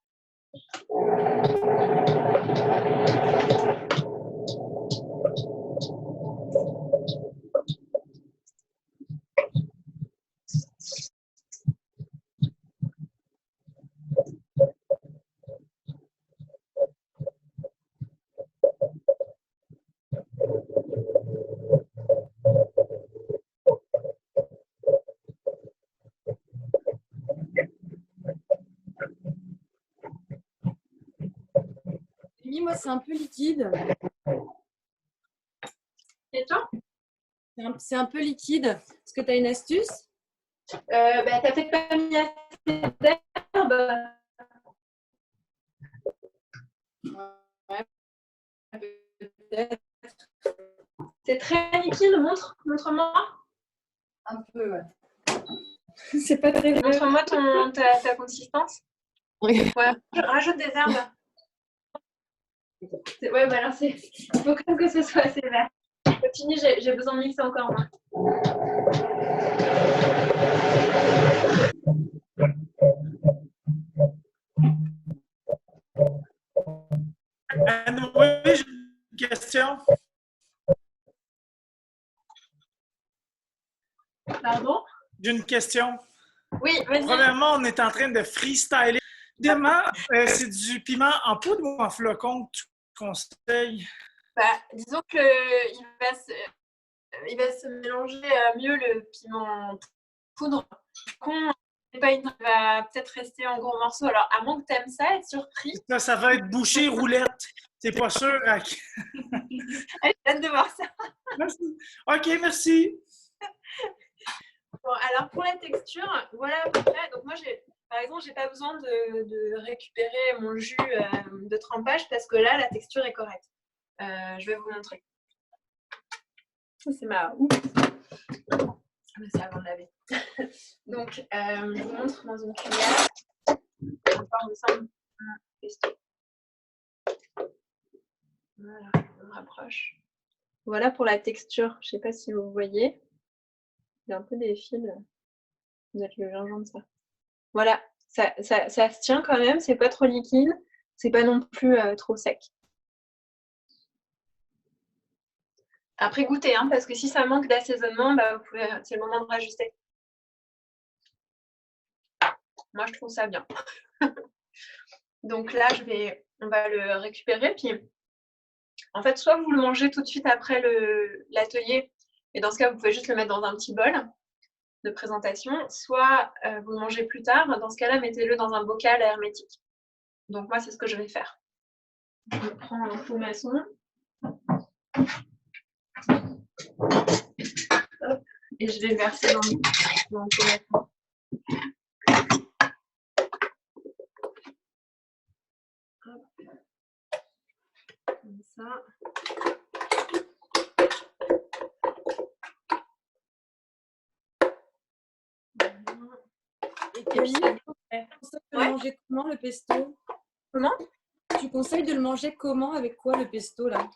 Moi, c'est un peu liquide. Et toi? C'est un peu liquide. Est-ce que tu as une astuce? T'as peut-être pas mis assez d'herbe. Ouais, peut-être. C'est très liquide, montre-moi. Un peu, ouais. C'est pas très bien. Montre-moi ta consistance. Oui. Ouais, rajoute des herbes. Ouais, bah alors il faut quand même que ce soit assez vert. Continue, j'ai besoin de mixer encore moi. Anne-Marie, j'ai une question. Pardon? J'ai une question. Oui, vas-y. Premièrement, on est en train de freestyler. Demain, c'est du piment en poudre ou en flocon que tu conseilles? Disons qu'il va se mélanger mieux le piment en poudre. Il va peut-être rester en gros morceaux. Alors, à moins que tu aimes ça, être surpris. Ça va être bouché roulette. C'est pas sûr. Allez, j'ai hâte de voir ça. Merci. OK, merci. Bon, alors pour la texture, voilà à peu près. Donc moi, par exemple, j'ai pas besoin de récupérer mon jus de trempage parce que là, la texture est correcte. Je vais vous montrer. C'est ma oups. C'est avant de laver. Donc, je vous montre dans une cuillère. Encore ensemble un pesto. Voilà, on rapproche. Voilà pour la texture. Je sais pas si vous voyez. Il y a un peu des fils. Vous êtes le gingembre, ça. Voilà, ça se tient quand même. C'est pas trop liquide. C'est pas non plus trop sec. Après, goûtez, hein, parce que si ça manque d'assaisonnement, c'est le moment de rajuster. Moi, je trouve ça bien. Donc là, on va le récupérer. Puis, en fait, soit vous le mangez tout de suite après l'atelier, et dans ce cas, vous pouvez juste le mettre dans un petit bol de présentation, soit vous le mangez plus tard. Dans ce cas-là, mettez-le dans un bocal hermétique. Donc moi, c'est ce que je vais faire. Je prends un faux maçon. Hop, et je vais le verser dans le faux maçon. Hop. Comme ça. Et Camille, tu conseilles de le manger comment, le pesto? Comment? Tu conseilles de le manger comment? Avec quoi, le pesto, là?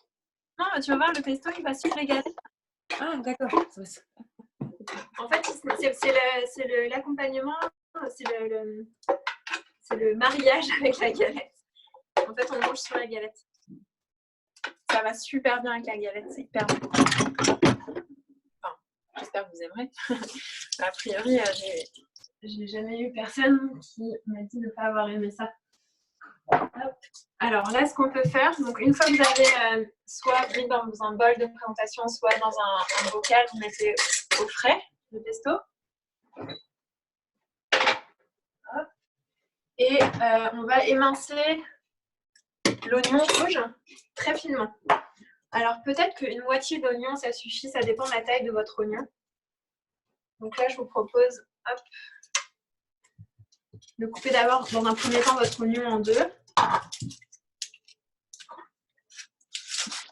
Non, tu vas voir, le pesto, il va se régaler. Ah, d'accord. En fait, c'est l'accompagnement, c'est le mariage avec la galette. En fait, on mange sur la galette. Ça va super bien avec la galette, c'est hyper bon. Enfin, j'espère que vous aimerez. A priori, j'ai jamais eu personne qui m'a dit de ne pas avoir aimé ça. Hop. Alors là, ce qu'on peut faire, donc une fois que vous avez soit mis dans un bol de présentation, soit dans un bocal, vous mettez au frais le pesto. Hop. Et on va émincer l'oignon rouge très finement. Alors peut-être qu'une moitié d'oignon, ça suffit, ça dépend de la taille de votre oignon. Donc là, je vous propose hop, de couper d'abord, dans un premier temps, votre oignon en deux.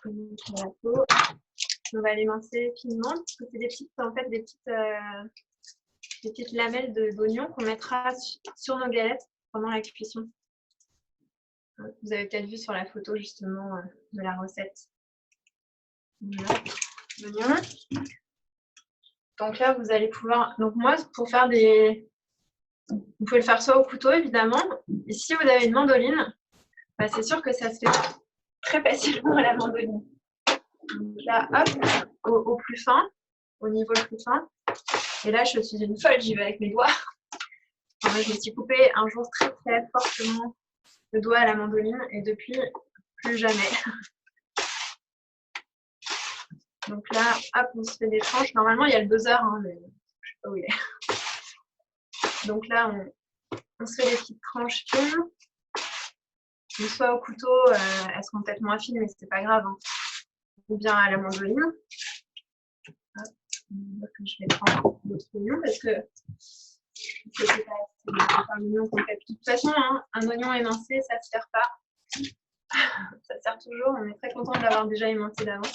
la peau. On va l'émincer finement, parce que c'est des petites, en fait, des petites lamelles d'oignon qu'on mettra sur nos galettes pendant la cuisson. Vous avez peut-être vu sur la photo justement de la recette. Voilà, l'oignon. Donc là, vous allez pouvoir. Donc moi, pour faire des. Vous pouvez le faire soit au couteau, évidemment. Et si vous avez une mandoline, bah, c'est sûr que ça se fait très facilement à la mandoline. Donc là, hop, au plus fin, au niveau le plus fin. Et là, je suis une folle, j'y vais avec mes doigts. Enfin, moi, je me suis coupé un jour très très fortement le doigt à la mandoline et depuis, plus jamais. Donc là, hop, on se fait des tranches. Normalement, il y a le buzzer, hein, mais je ne sais pas où il est. Donc là, on se fait des petites tranches fines. Donc, soit au couteau, elles seront peut-être moins fines, mais c'est pas grave. Hein. Ou bien à la mandoline. Hop, je vais prendre d'autres oignons parce que c'est pas un oignon complet. De toute façon, hein, un oignon émincé, ça ne se perd pas. Ça sert toujours. On est très content de l'avoir déjà émincé d'avant.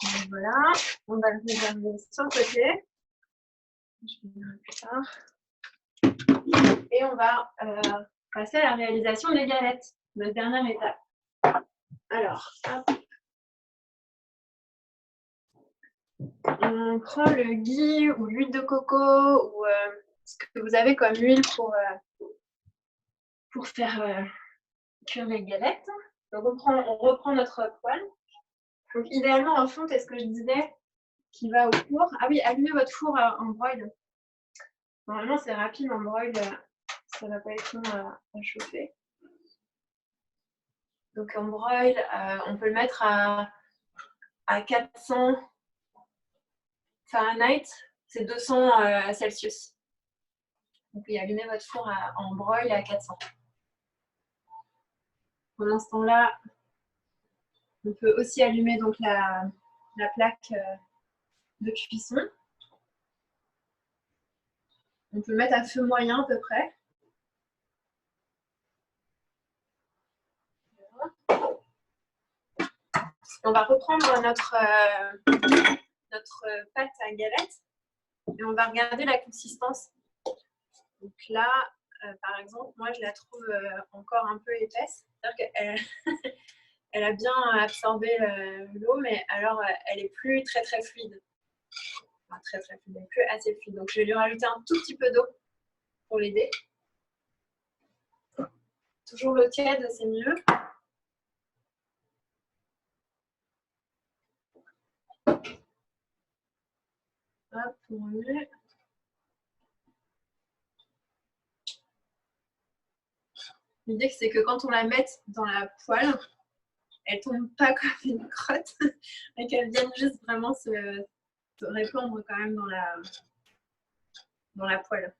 Donc voilà, on va le réserver sur le côté. Je vais le plus tard. Et on va passer à la réalisation des galettes, notre dernière étape. Alors, hop. On prend le ghee ou l'huile de coco ou ce que vous avez comme huile pour faire cuire les galettes. Donc on reprend notre poêle. Donc idéalement en fonte, est-ce que je disais qui va au four? Ah oui, allumez votre four en broil. Normalement c'est rapide en broil, ça va pas être long à chauffer. Donc en broil, on peut le mettre à 400 Fahrenheit, c'est 200 Celsius. Donc allumez votre four en broil à 400. Pendant ce temps-là, on peut aussi allumer donc la plaque de cuisson. On peut mettre à feu moyen à peu près. On va reprendre notre pâte à galettes et on va regarder la consistance. Donc là, par exemple, moi je la trouve encore un peu épaisse. C'est-à-dire qu'elle elle a bien absorbé l'eau, mais alors elle est plus très très fluide. Enfin, très très fluide, elle n'est plus assez fluide. Donc je vais lui rajouter un tout petit peu d'eau pour l'aider. Toujours l'eau tiède, c'est mieux. Hop, on remet. L'idée, c'est que quand on la met dans la poêle, elle ne tombe pas comme une crotte et qu'elle vienne juste vraiment se répandre quand même dans la poêle.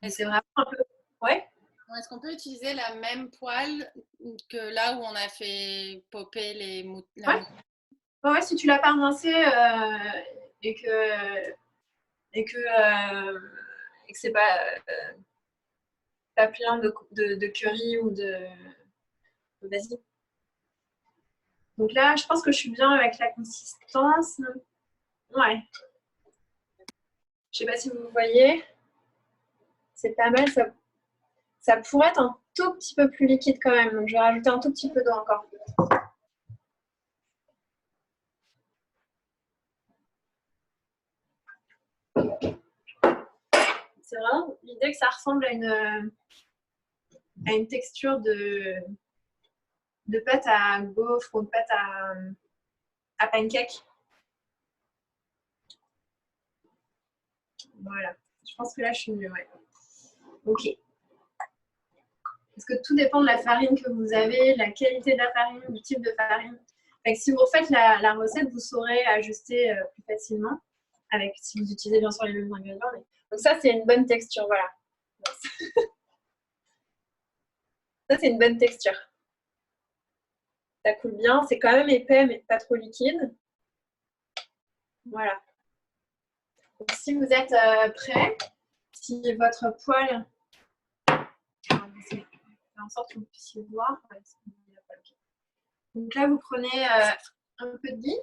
C'est vraiment un peu... Ouais. Est-ce qu'on peut utiliser la même poêle que là où on a fait popper les moutons? Ouais, si tu l'as pas rincé et que c'est pas plein de curry ou de vas-y. Donc là, je pense que je suis bien avec la consistance. Ouais. Je sais pas si vous voyez. C'est pas mal. Ça pourrait être un tout petit peu plus liquide quand même. Donc je vais rajouter un tout petit peu d'eau encore. C'est vraiment l'idée que ça ressemble à une texture de pâte à gaufre ou de pâte à pancake. Voilà. Je pense que là, je suis mieux. Ouais. Ok. Parce que tout dépend de la farine que vous avez, la qualité de la farine, du type de farine. Fait que si vous refaites la recette, vous saurez ajuster plus facilement. Si vous utilisez bien sûr les mêmes ingrédients. Mais... Donc ça, c'est une bonne texture. Voilà. Ça, c'est une bonne texture. Ça coule bien. C'est quand même épais, mais pas trop liquide. Voilà. Donc, si vous êtes prêt, si votre poêle, faire en sorte que vous puissiez voir. Donc là, vous prenez un peu de ghee.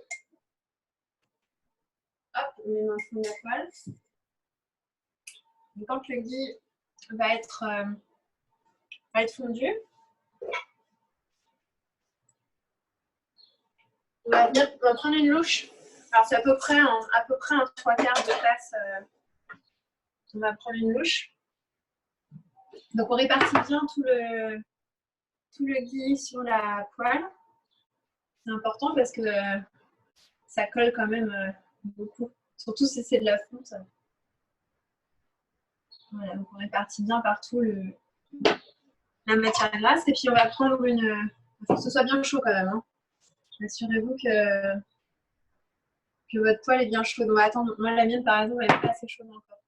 Hop, on met dans le fond de la poêle. Et quand le ghee va être fondu, on va prendre une louche. Alors c'est à peu près un 3/4 de tasse. On va prendre une louche. Donc on répartit bien tout le ghee sur la poêle. C'est important parce que ça colle quand même beaucoup. Surtout si c'est de la fonte. Voilà, donc on répartit bien partout la matière grasse. Et puis on va prendre il faut que ce soit bien chaud quand même. Hein. Assurez-vous que votre poêle est bien chaude. On va attendre. Moi, la mienne, par exemple, elle n'est pas assez chaude encore.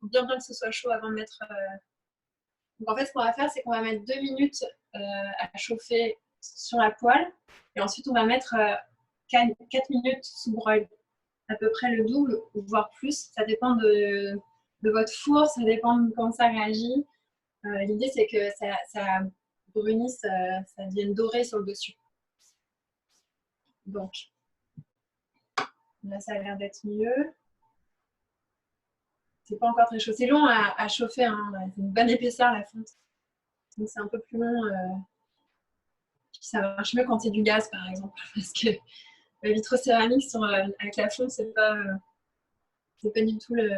Il faut bien que ce soit chaud avant de mettre. Donc en fait, ce qu'on va faire, c'est qu'on va mettre 2 minutes à chauffer sur la poêle. Et ensuite, on va mettre 4 minutes sous broil. À peu près le double, voire plus. Ça dépend de votre four, ça dépend de comment ça réagit. L'idée, c'est que ça brunisse, ça devienne doré sur le dessus. Donc, là, ça a l'air d'être mieux. C'est pas encore très chaud. C'est long à chauffer, hein. C'est une bonne épaisseur la fonte. Donc, c'est un peu plus long. Ça marche mieux quand c'est du gaz, par exemple, parce que la vitrocéramique avec la fonte, c'est pas du tout le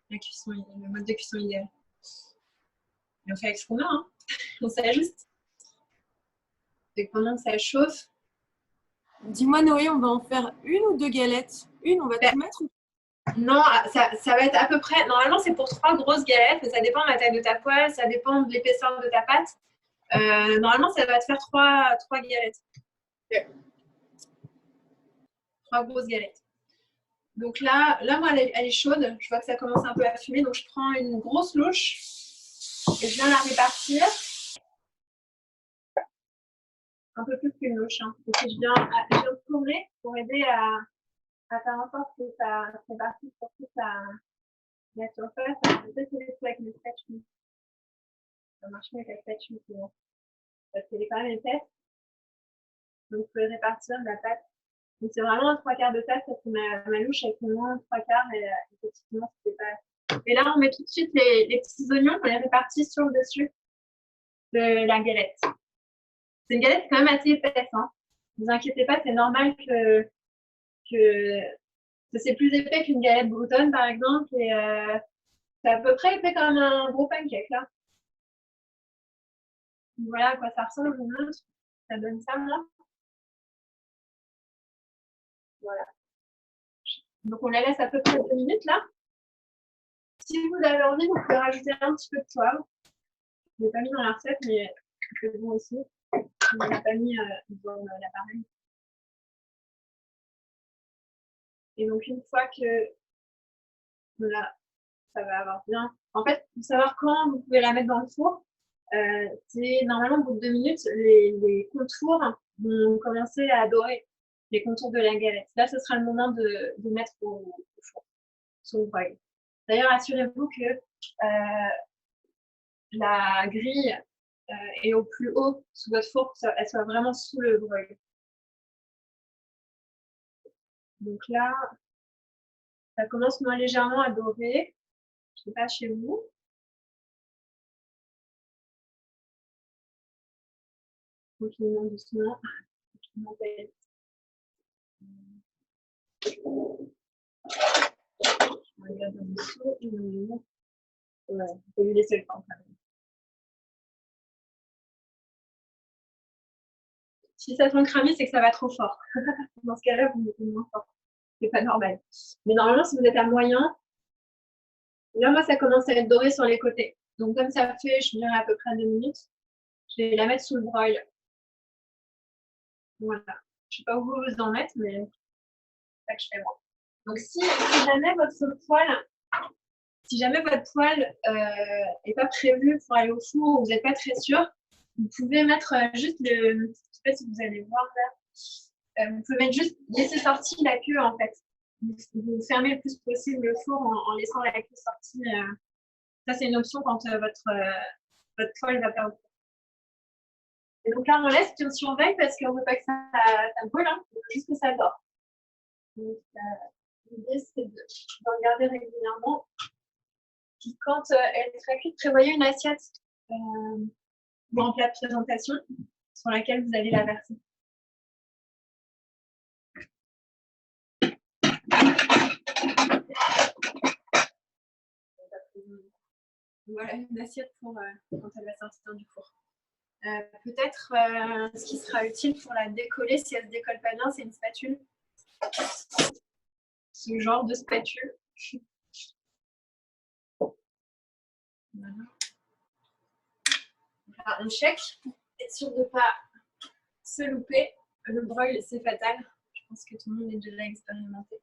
mode de cuisson idéal. Et on fait avec ce qu'on a, hein. On s'ajuste. Et pendant que ça chauffe. Dis-moi, Noé, on va en faire 1 ou 2 galettes? Une, on va tout mettre? Non, ça va être à peu près. Normalement, c'est pour 3 grosses galettes, mais ça dépend de la taille de ta poêle, ça dépend de l'épaisseur de ta pâte. Normalement, ça va te faire 3 galettes. 3 grosses galettes. Donc là, moi, elle est chaude. Je vois que ça commence un peu à fumer. Donc, je prends une grosse louche et je viens la répartir. Un peu plus qu'une louche. Hein. Et puis, je viens tourner pour aider à faire en sorte que ça répartisse sur toute la surface. Peut-être que c'est avec le spatule. Ça marche mieux avec la spatule, souvent. Parce qu'elle est quand même épaisse. Donc, vous pouvez répartir de la pâte. Donc, c'est vraiment un 3/4 de tasse parce que ma louche, elle fait moins 3/4 et effectivement, c'était pas. Et là, on met tout de suite les petits oignons, on les répartit sur le dessus de la galette. C'est une galette quand même assez épaisse. Hein. Ne vous inquiétez pas, c'est normal que c'est plus épais qu'une galette bretonne, par exemple. Et c'est à peu près épais comme un gros pancake, là. Voilà à quoi ça ressemble, je vous montre. Ça donne ça, moi. Voilà. Donc, on la laisse à peu près 2 minutes, là. Si vous avez envie, vous pouvez rajouter un petit peu de poivre. Je ne l'ai pas mis dans la recette, mais c'est bon aussi. Je ne l'ai pas mis dans l'appareil. Et donc, une fois que voilà, ça va avoir bien. En fait, pour savoir quand vous pouvez la mettre dans le four, c'est normalement au bout de 2 minutes, les contours vont commencer à dorer, les contours de la galette. Là, ce sera le moment de mettre au four, sur le broil. D'ailleurs, assurez-vous que la grille est au plus haut sous votre four, qu'elle soit vraiment sous le broil. Donc là, ça commence moins légèrement à dorer. Je ne sais pas chez vous. Tranquillement, doucement. Je regarde en dessous. Ouais, il faut lui laisser le temps quand même. Si ça sent cramer, c'est que ça va trop fort. Dans ce cas-là, vous mettez moins fort. C'est pas normal. Mais normalement, si vous êtes à moyen, là, moi, ça commence à être doré sur les côtés. Donc, comme ça fait, je dirais à peu près 2 minutes, je vais la mettre sous le broil. Voilà. Je ne sais pas où vous en mettre, mais c'est ça que je fais moi. Donc, si jamais votre poêle n'est pas prévu pour aller au four ou vous n'êtes pas très sûr, vous pouvez mettre juste je ne sais pas si vous allez voir là, vous pouvez mettre juste laisser sortir la queue en fait. Vous fermez le plus possible le four en laissant la clé sortie. Ça, c'est une option quand votre poêle va perdre. Et donc là, on laisse, puis on surveille parce qu'on ne veut pas que ça brûle, hein. On veut juste que ça dort. Donc, l'idée, c'est de regarder régulièrement. Puis quand elle sera cuite, prévoyez une assiette ou un plat de présentation sur laquelle vous allez la verser. Voilà, une assiette pour quand elle va sortir du four. Peut-être ce qui sera utile pour la décoller, si elle ne se décolle pas bien, c'est une spatule. Ce genre de spatule. Voilà. Voilà, on check pour être sûr de ne pas se louper. Le broil, c'est fatal. Je pense que tout le monde est déjà expérimenté.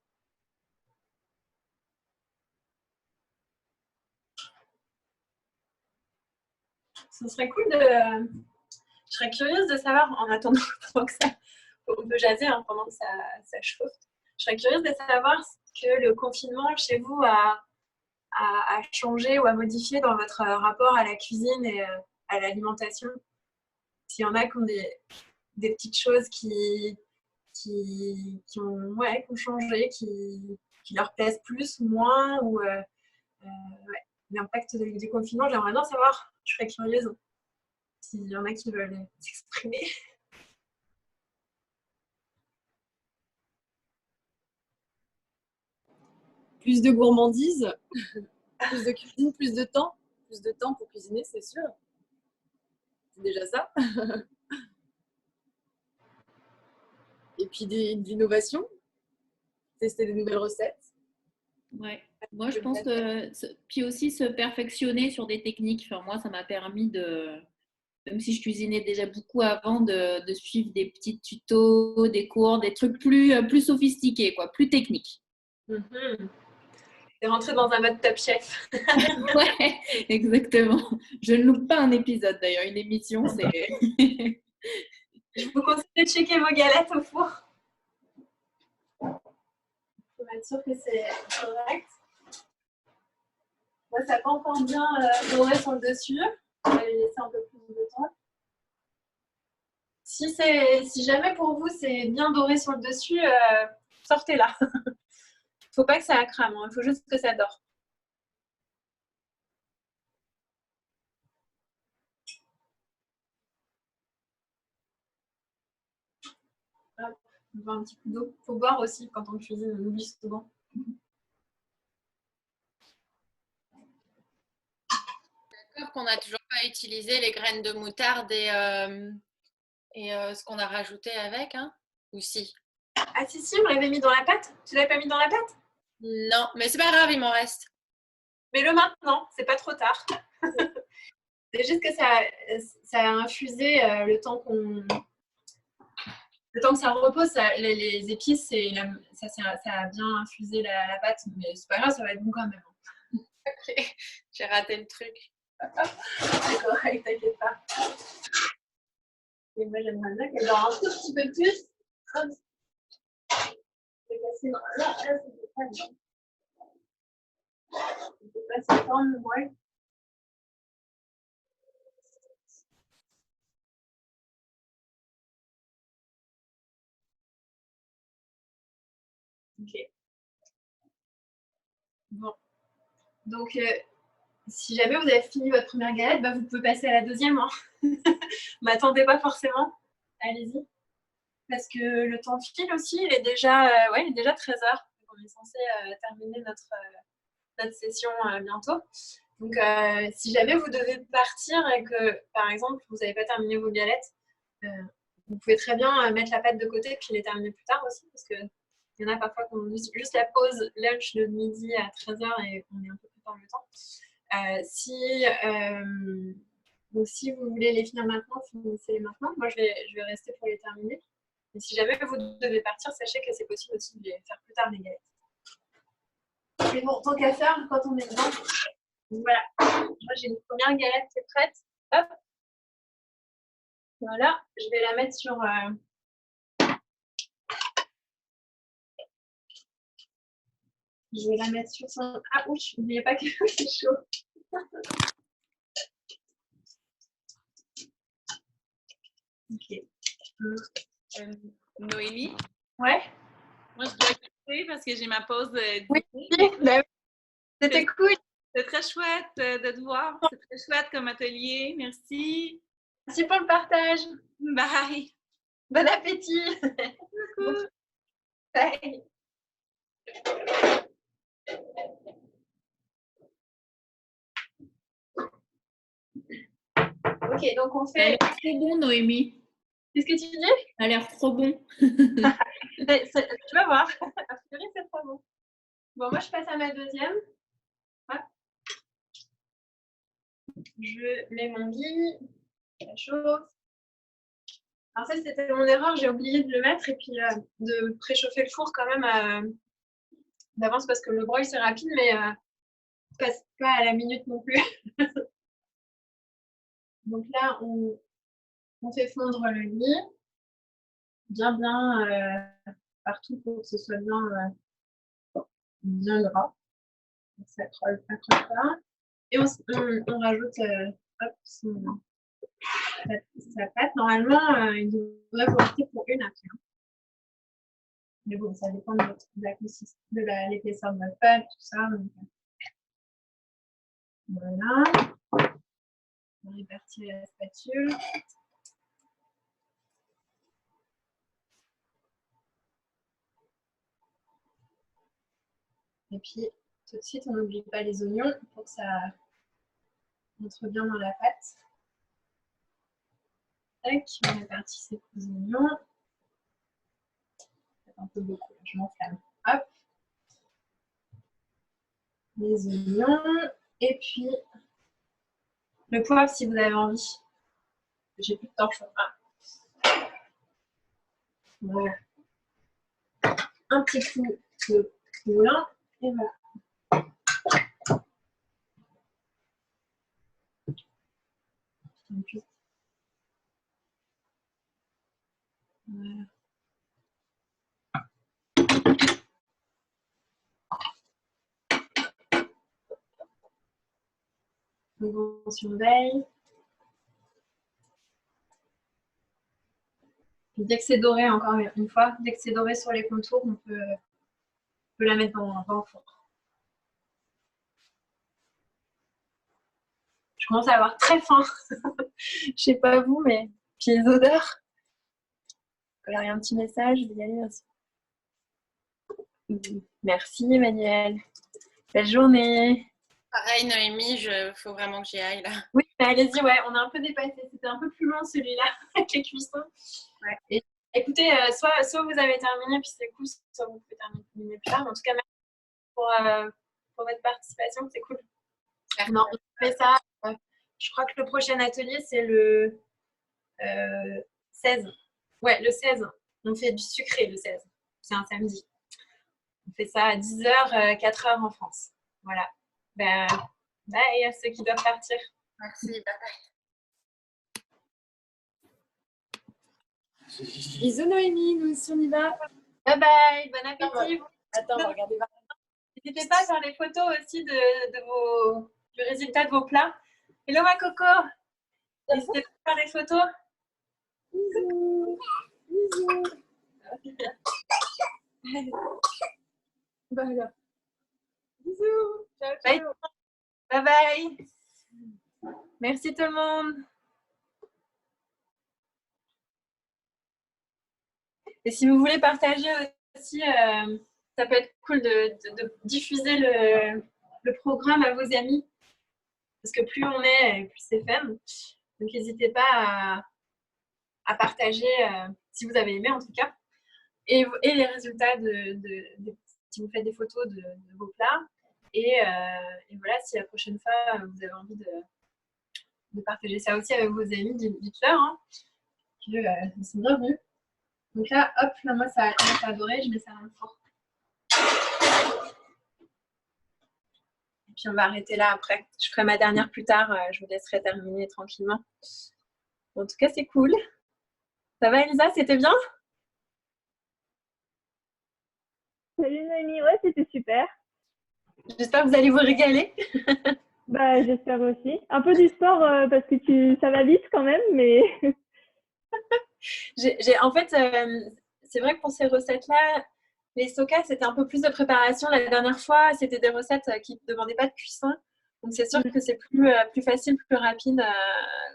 Ce serait cool de... Je serais curieuse de savoir, en attendant pendant que ça... On peut jaser hein, pendant que ça chauffe. Je serais curieuse de savoir ce que le confinement chez vous a changé ou a modifié dans votre rapport à la cuisine et à l'alimentation. S'il y en a qui ont des petites choses qui ont changé, qui leur plaisent plus ou moins, ou l'impact du confinement, j'aimerais bien savoir, je serais curieuse s'il y en a qui veulent s'exprimer. Plus de gourmandise, plus de cuisine, plus de temps. Plus de temps pour cuisiner, c'est sûr. C'est déjà ça. Et puis de l'innovation, tester des nouvelles recettes. Ouais. Moi, je pense que, puis aussi se perfectionner sur des techniques. Enfin, moi, ça m'a permis même si je cuisinais déjà beaucoup avant, de suivre des petits tutos, des cours, des trucs plus sophistiqués, quoi, plus techniques. Et rentrer dans un mode Top Chef. Ouais, exactement. Je ne loupe pas un épisode d'ailleurs, une émission, c'est. Je vous conseille de checker vos galettes au four. Pour être sûr que c'est correct. Moi, ça n'a pas encore bien doré sur le dessus. On va lui laisser un peu plus de temps. Si jamais pour vous c'est bien doré sur le dessus, sortez-la. Il ne faut pas que ça crame, il faut juste que ça dore. Hop, on boit un petit coup d'eau. Il faut boire aussi quand on cuisine, on oublie souvent. D'accord qu'on n'a toujours pas utilisé les graines de moutarde et ce qu'on a rajouté avec, hein? Ou si? Ah si, on l'avait mis dans la pâte. Tu l'avais pas mis dans la pâte? Non, mais c'est pas grave, il m'en reste. Mets-le maintenant, c'est pas trop tard. C'est juste que ça a infusé le temps que ça repose, les épices, ça a bien infusé la pâte, mais c'est pas grave, ça va être bon quand même. Ok, j'ai raté le truc. C'est correct, t'inquiète pas. Et moi, j'aimerais bien qu'elle dort un tout petit peu plus. Hop. C'est passé dans là, c'était pas bien. C'était passé dans le moelle. Ok. Bon. Donc, si jamais vous avez fini votre première galette, bah, vous pouvez passer à la deuxième. Hein. M'attendez pas forcément. Allez-y. Parce que le temps file aussi, il est déjà 13h. On est censé terminer notre session bientôt. Donc, si jamais vous devez partir et que, par exemple, vous n'avez pas terminé vos galettes, vous pouvez très bien mettre la pâte de côté et puis les terminer plus tard aussi, parce qu'il y en a parfois qui ont juste la pause lunch de midi à 13h et on est un peu plus dans le temps. Donc, si vous voulez les finir maintenant, finissez-les maintenant. Moi, je vais rester pour les terminer. Et si jamais vous devez partir, sachez que c'est possible aussi de les faire plus tard, les galettes. Mais bon, tant qu'à faire, quand on est dedans, voilà. Moi, j'ai une première galette qui est prête. Hop. Voilà. Je vais la mettre sur Je vais la mettre sur son... Ah oui, n'oubliez pas que c'est chaud. Ok. Noémie, Ouais. moi je dois quitter parce que j'ai ma pause Oui, dîner. bah oui. C'était cool. C'est très chouette de te voir. C'est très chouette comme atelier. Merci. Merci pour le partage. Bye. Bon appétit. Coucou. Bye. Ok, donc on Ça a fait... l'air trop bon, Noémie. Qu'est-ce que tu dis? Ça a l'air trop bon. Tu vas voir. A priori, c'est trop bon. Bon, moi, je passe à ma deuxième. Hop. Je mets mon lit. La chauffe. Alors ça, c'était mon erreur. J'ai oublié de le mettre et puis de préchauffer le four quand même d'avance parce que le broil, c'est rapide, mais pas à la minute non plus. Donc là, on fait fondre le lit. Bien partout pour que ce soit bien gras. Donc, ça crolle pas. Et on rajoute hop, sa pâte. Normalement, il devrait vous rester pour une après. Mais bon, ça dépend de l'épaisseur de votre pâte, tout ça. Donc, voilà. On répartit la spatule. Et puis, tout de suite, on n'oublie pas les oignons pour que ça entre bien dans la pâte. Tac, on répartit ces petits oignons. Un peu beaucoup, je m'enflamme. Hop. Les oignons. Et puis, le poivre si vous avez envie. J'ai plus de torche. Ah. Voilà. Un petit coup de moulin. Et voilà. Voilà. Donc on surveille. Puis dès que c'est doré, encore une fois, dès que c'est doré sur les contours, on peut la mettre dans le four. Je commence à avoir très faim. Je sais pas vous, mais puis les odeurs. Alors, il y a un petit message, je vais y aller. Merci Emmanuel. Belle journée. Pareil, Noémie, faut vraiment que j'y aille là. Oui, mais allez-y, ouais, on a un peu dépassé. C'était un peu plus long celui-là avec les cuissons. Ouais. Et, écoutez, soit vous avez terminé, puis c'est cool, soit vous pouvez terminer plus tard. Mais en tout cas, merci pour votre participation, c'est cool. On a fait ça. Je crois que le prochain atelier, c'est le 16. Ouais, le 16. On fait du sucré le 16. C'est un samedi. On fait ça à 10h, 4h en France. Voilà. Ben, bye à ceux qui doivent partir. Merci, bye bye. Bisous Noémie, nous aussi on y va. Bye bye, bon appétit. Attends, on va regarder. N'hésitez pas à faire des photos aussi du résultat de vos plats. Hello ma coco. N'hésitez pas à faire des photos. Bisous. Bisous. Voilà. Bisous. Ciao, ciao. Bye. Bye bye. Merci tout le monde. Et si vous voulez partager aussi, ça peut être cool de diffuser le programme à vos amis. Parce que plus on est, plus c'est fun. Donc n'hésitez pas à partager, si vous avez aimé en tout cas. Et les résultats si vous faites des photos de vos plats. Et voilà, si la prochaine fois, vous avez envie de partager ça aussi avec vos amis, dites-leur. Hein, qu'ils sont bienvenus. Donc là, hop, là, moi, ça commence à dorer, je mets ça dans le four. Et puis, on va arrêter là après. Je ferai ma dernière plus tard, je vous laisserai terminer tranquillement. En tout cas, c'est cool. Ça va, Elisa, c'était bien? Salut Noémie, ouais, c'était super. J'espère que vous allez vous régaler. Bah, j'espère aussi. Un peu du sport parce que ça va vite quand même, mais En fait, c'est vrai que pour ces recettes-là, les sokas, c'était un peu plus de préparation. La dernière fois, c'était des recettes qui ne demandaient pas de cuisson. Donc, c'est sûr que c'est plus facile, plus rapide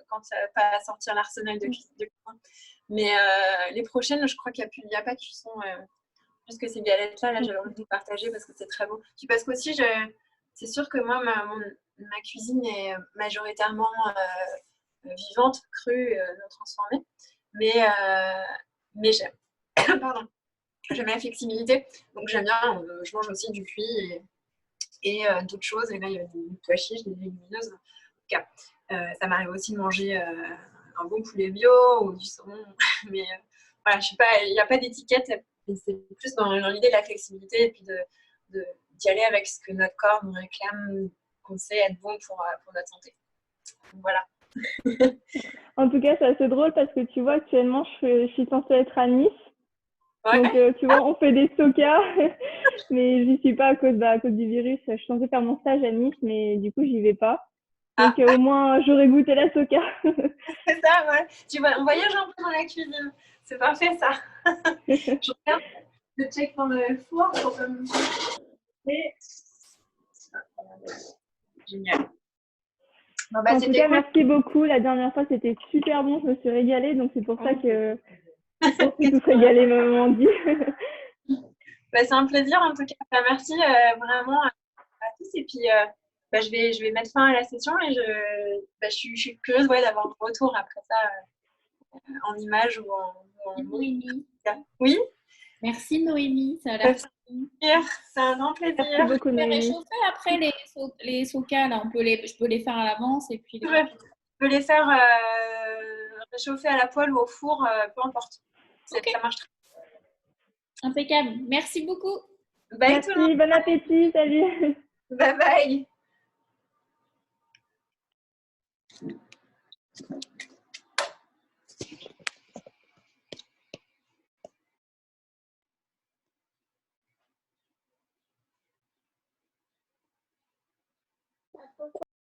quand tu n'as pas à sortir l'arsenal de cuisson. Mais les prochaines, je crois qu'il n'y a pas de cuisson. Juste que ces galettes-là, là, j'avais envie de vous partager parce que c'est très beau. Puis parce qu'aussi, c'est sûr que moi, ma cuisine est majoritairement vivante, crue, non transformée. Mais j'aime. Pardon. J'aime la flexibilité. Donc j'aime bien, je mange aussi du cuit et d'autres choses. Et là, il y a des pois chiches, des légumineuses. En tout cas, ça m'arrive aussi de manger un bon poulet bio ou du saumon. Mais voilà, je sais pas, il n'y a pas d'étiquette. C'est plus dans l'idée de la flexibilité et puis d'y aller avec ce que notre corps nous réclame, qu'on sait être bon pour notre santé. Donc, voilà. en tout cas, c'est assez drôle parce que tu vois, actuellement, je suis censée être à Nice. Ouais. Donc, tu vois, on fait des sokas, mais j'y suis pas à cause du virus. Je suis censée faire mon stage à Nice, mais du coup, j'y vais pas. Donc, au moins, j'aurais goûté la soka. C'est ça, ouais. Tu vois, on voyage un peu dans la cuisine. C'est parfait, ça. Je regarde le check dans le four pour me... Génial. Bon, bah, En tout cas, merci beaucoup. La dernière fois, c'était super bon. Je me suis régalée. Donc, c'est pour ça que je pense que tout régalé, maman dit. Bah, c'est un plaisir, en tout cas. Bah, merci vraiment à tous. Et puis, bah, je vais mettre fin à la session et je suis curieuse d'avoir un retour après ça en images ou en... Noémie. Oui. Merci Noémie, ça a l'air c'est un grand plaisir. Merci beaucoup, Je vais Noémie. réchauffer après les sokas, là. Je peux les faire à l'avance et puis. Tu peux les faire réchauffer à la poêle ou au four, peu importe. Okay. Ça marche très bien. Impeccable. Merci beaucoup. Bye merci, tout le monde. Bon appétit, salut. Bye bye.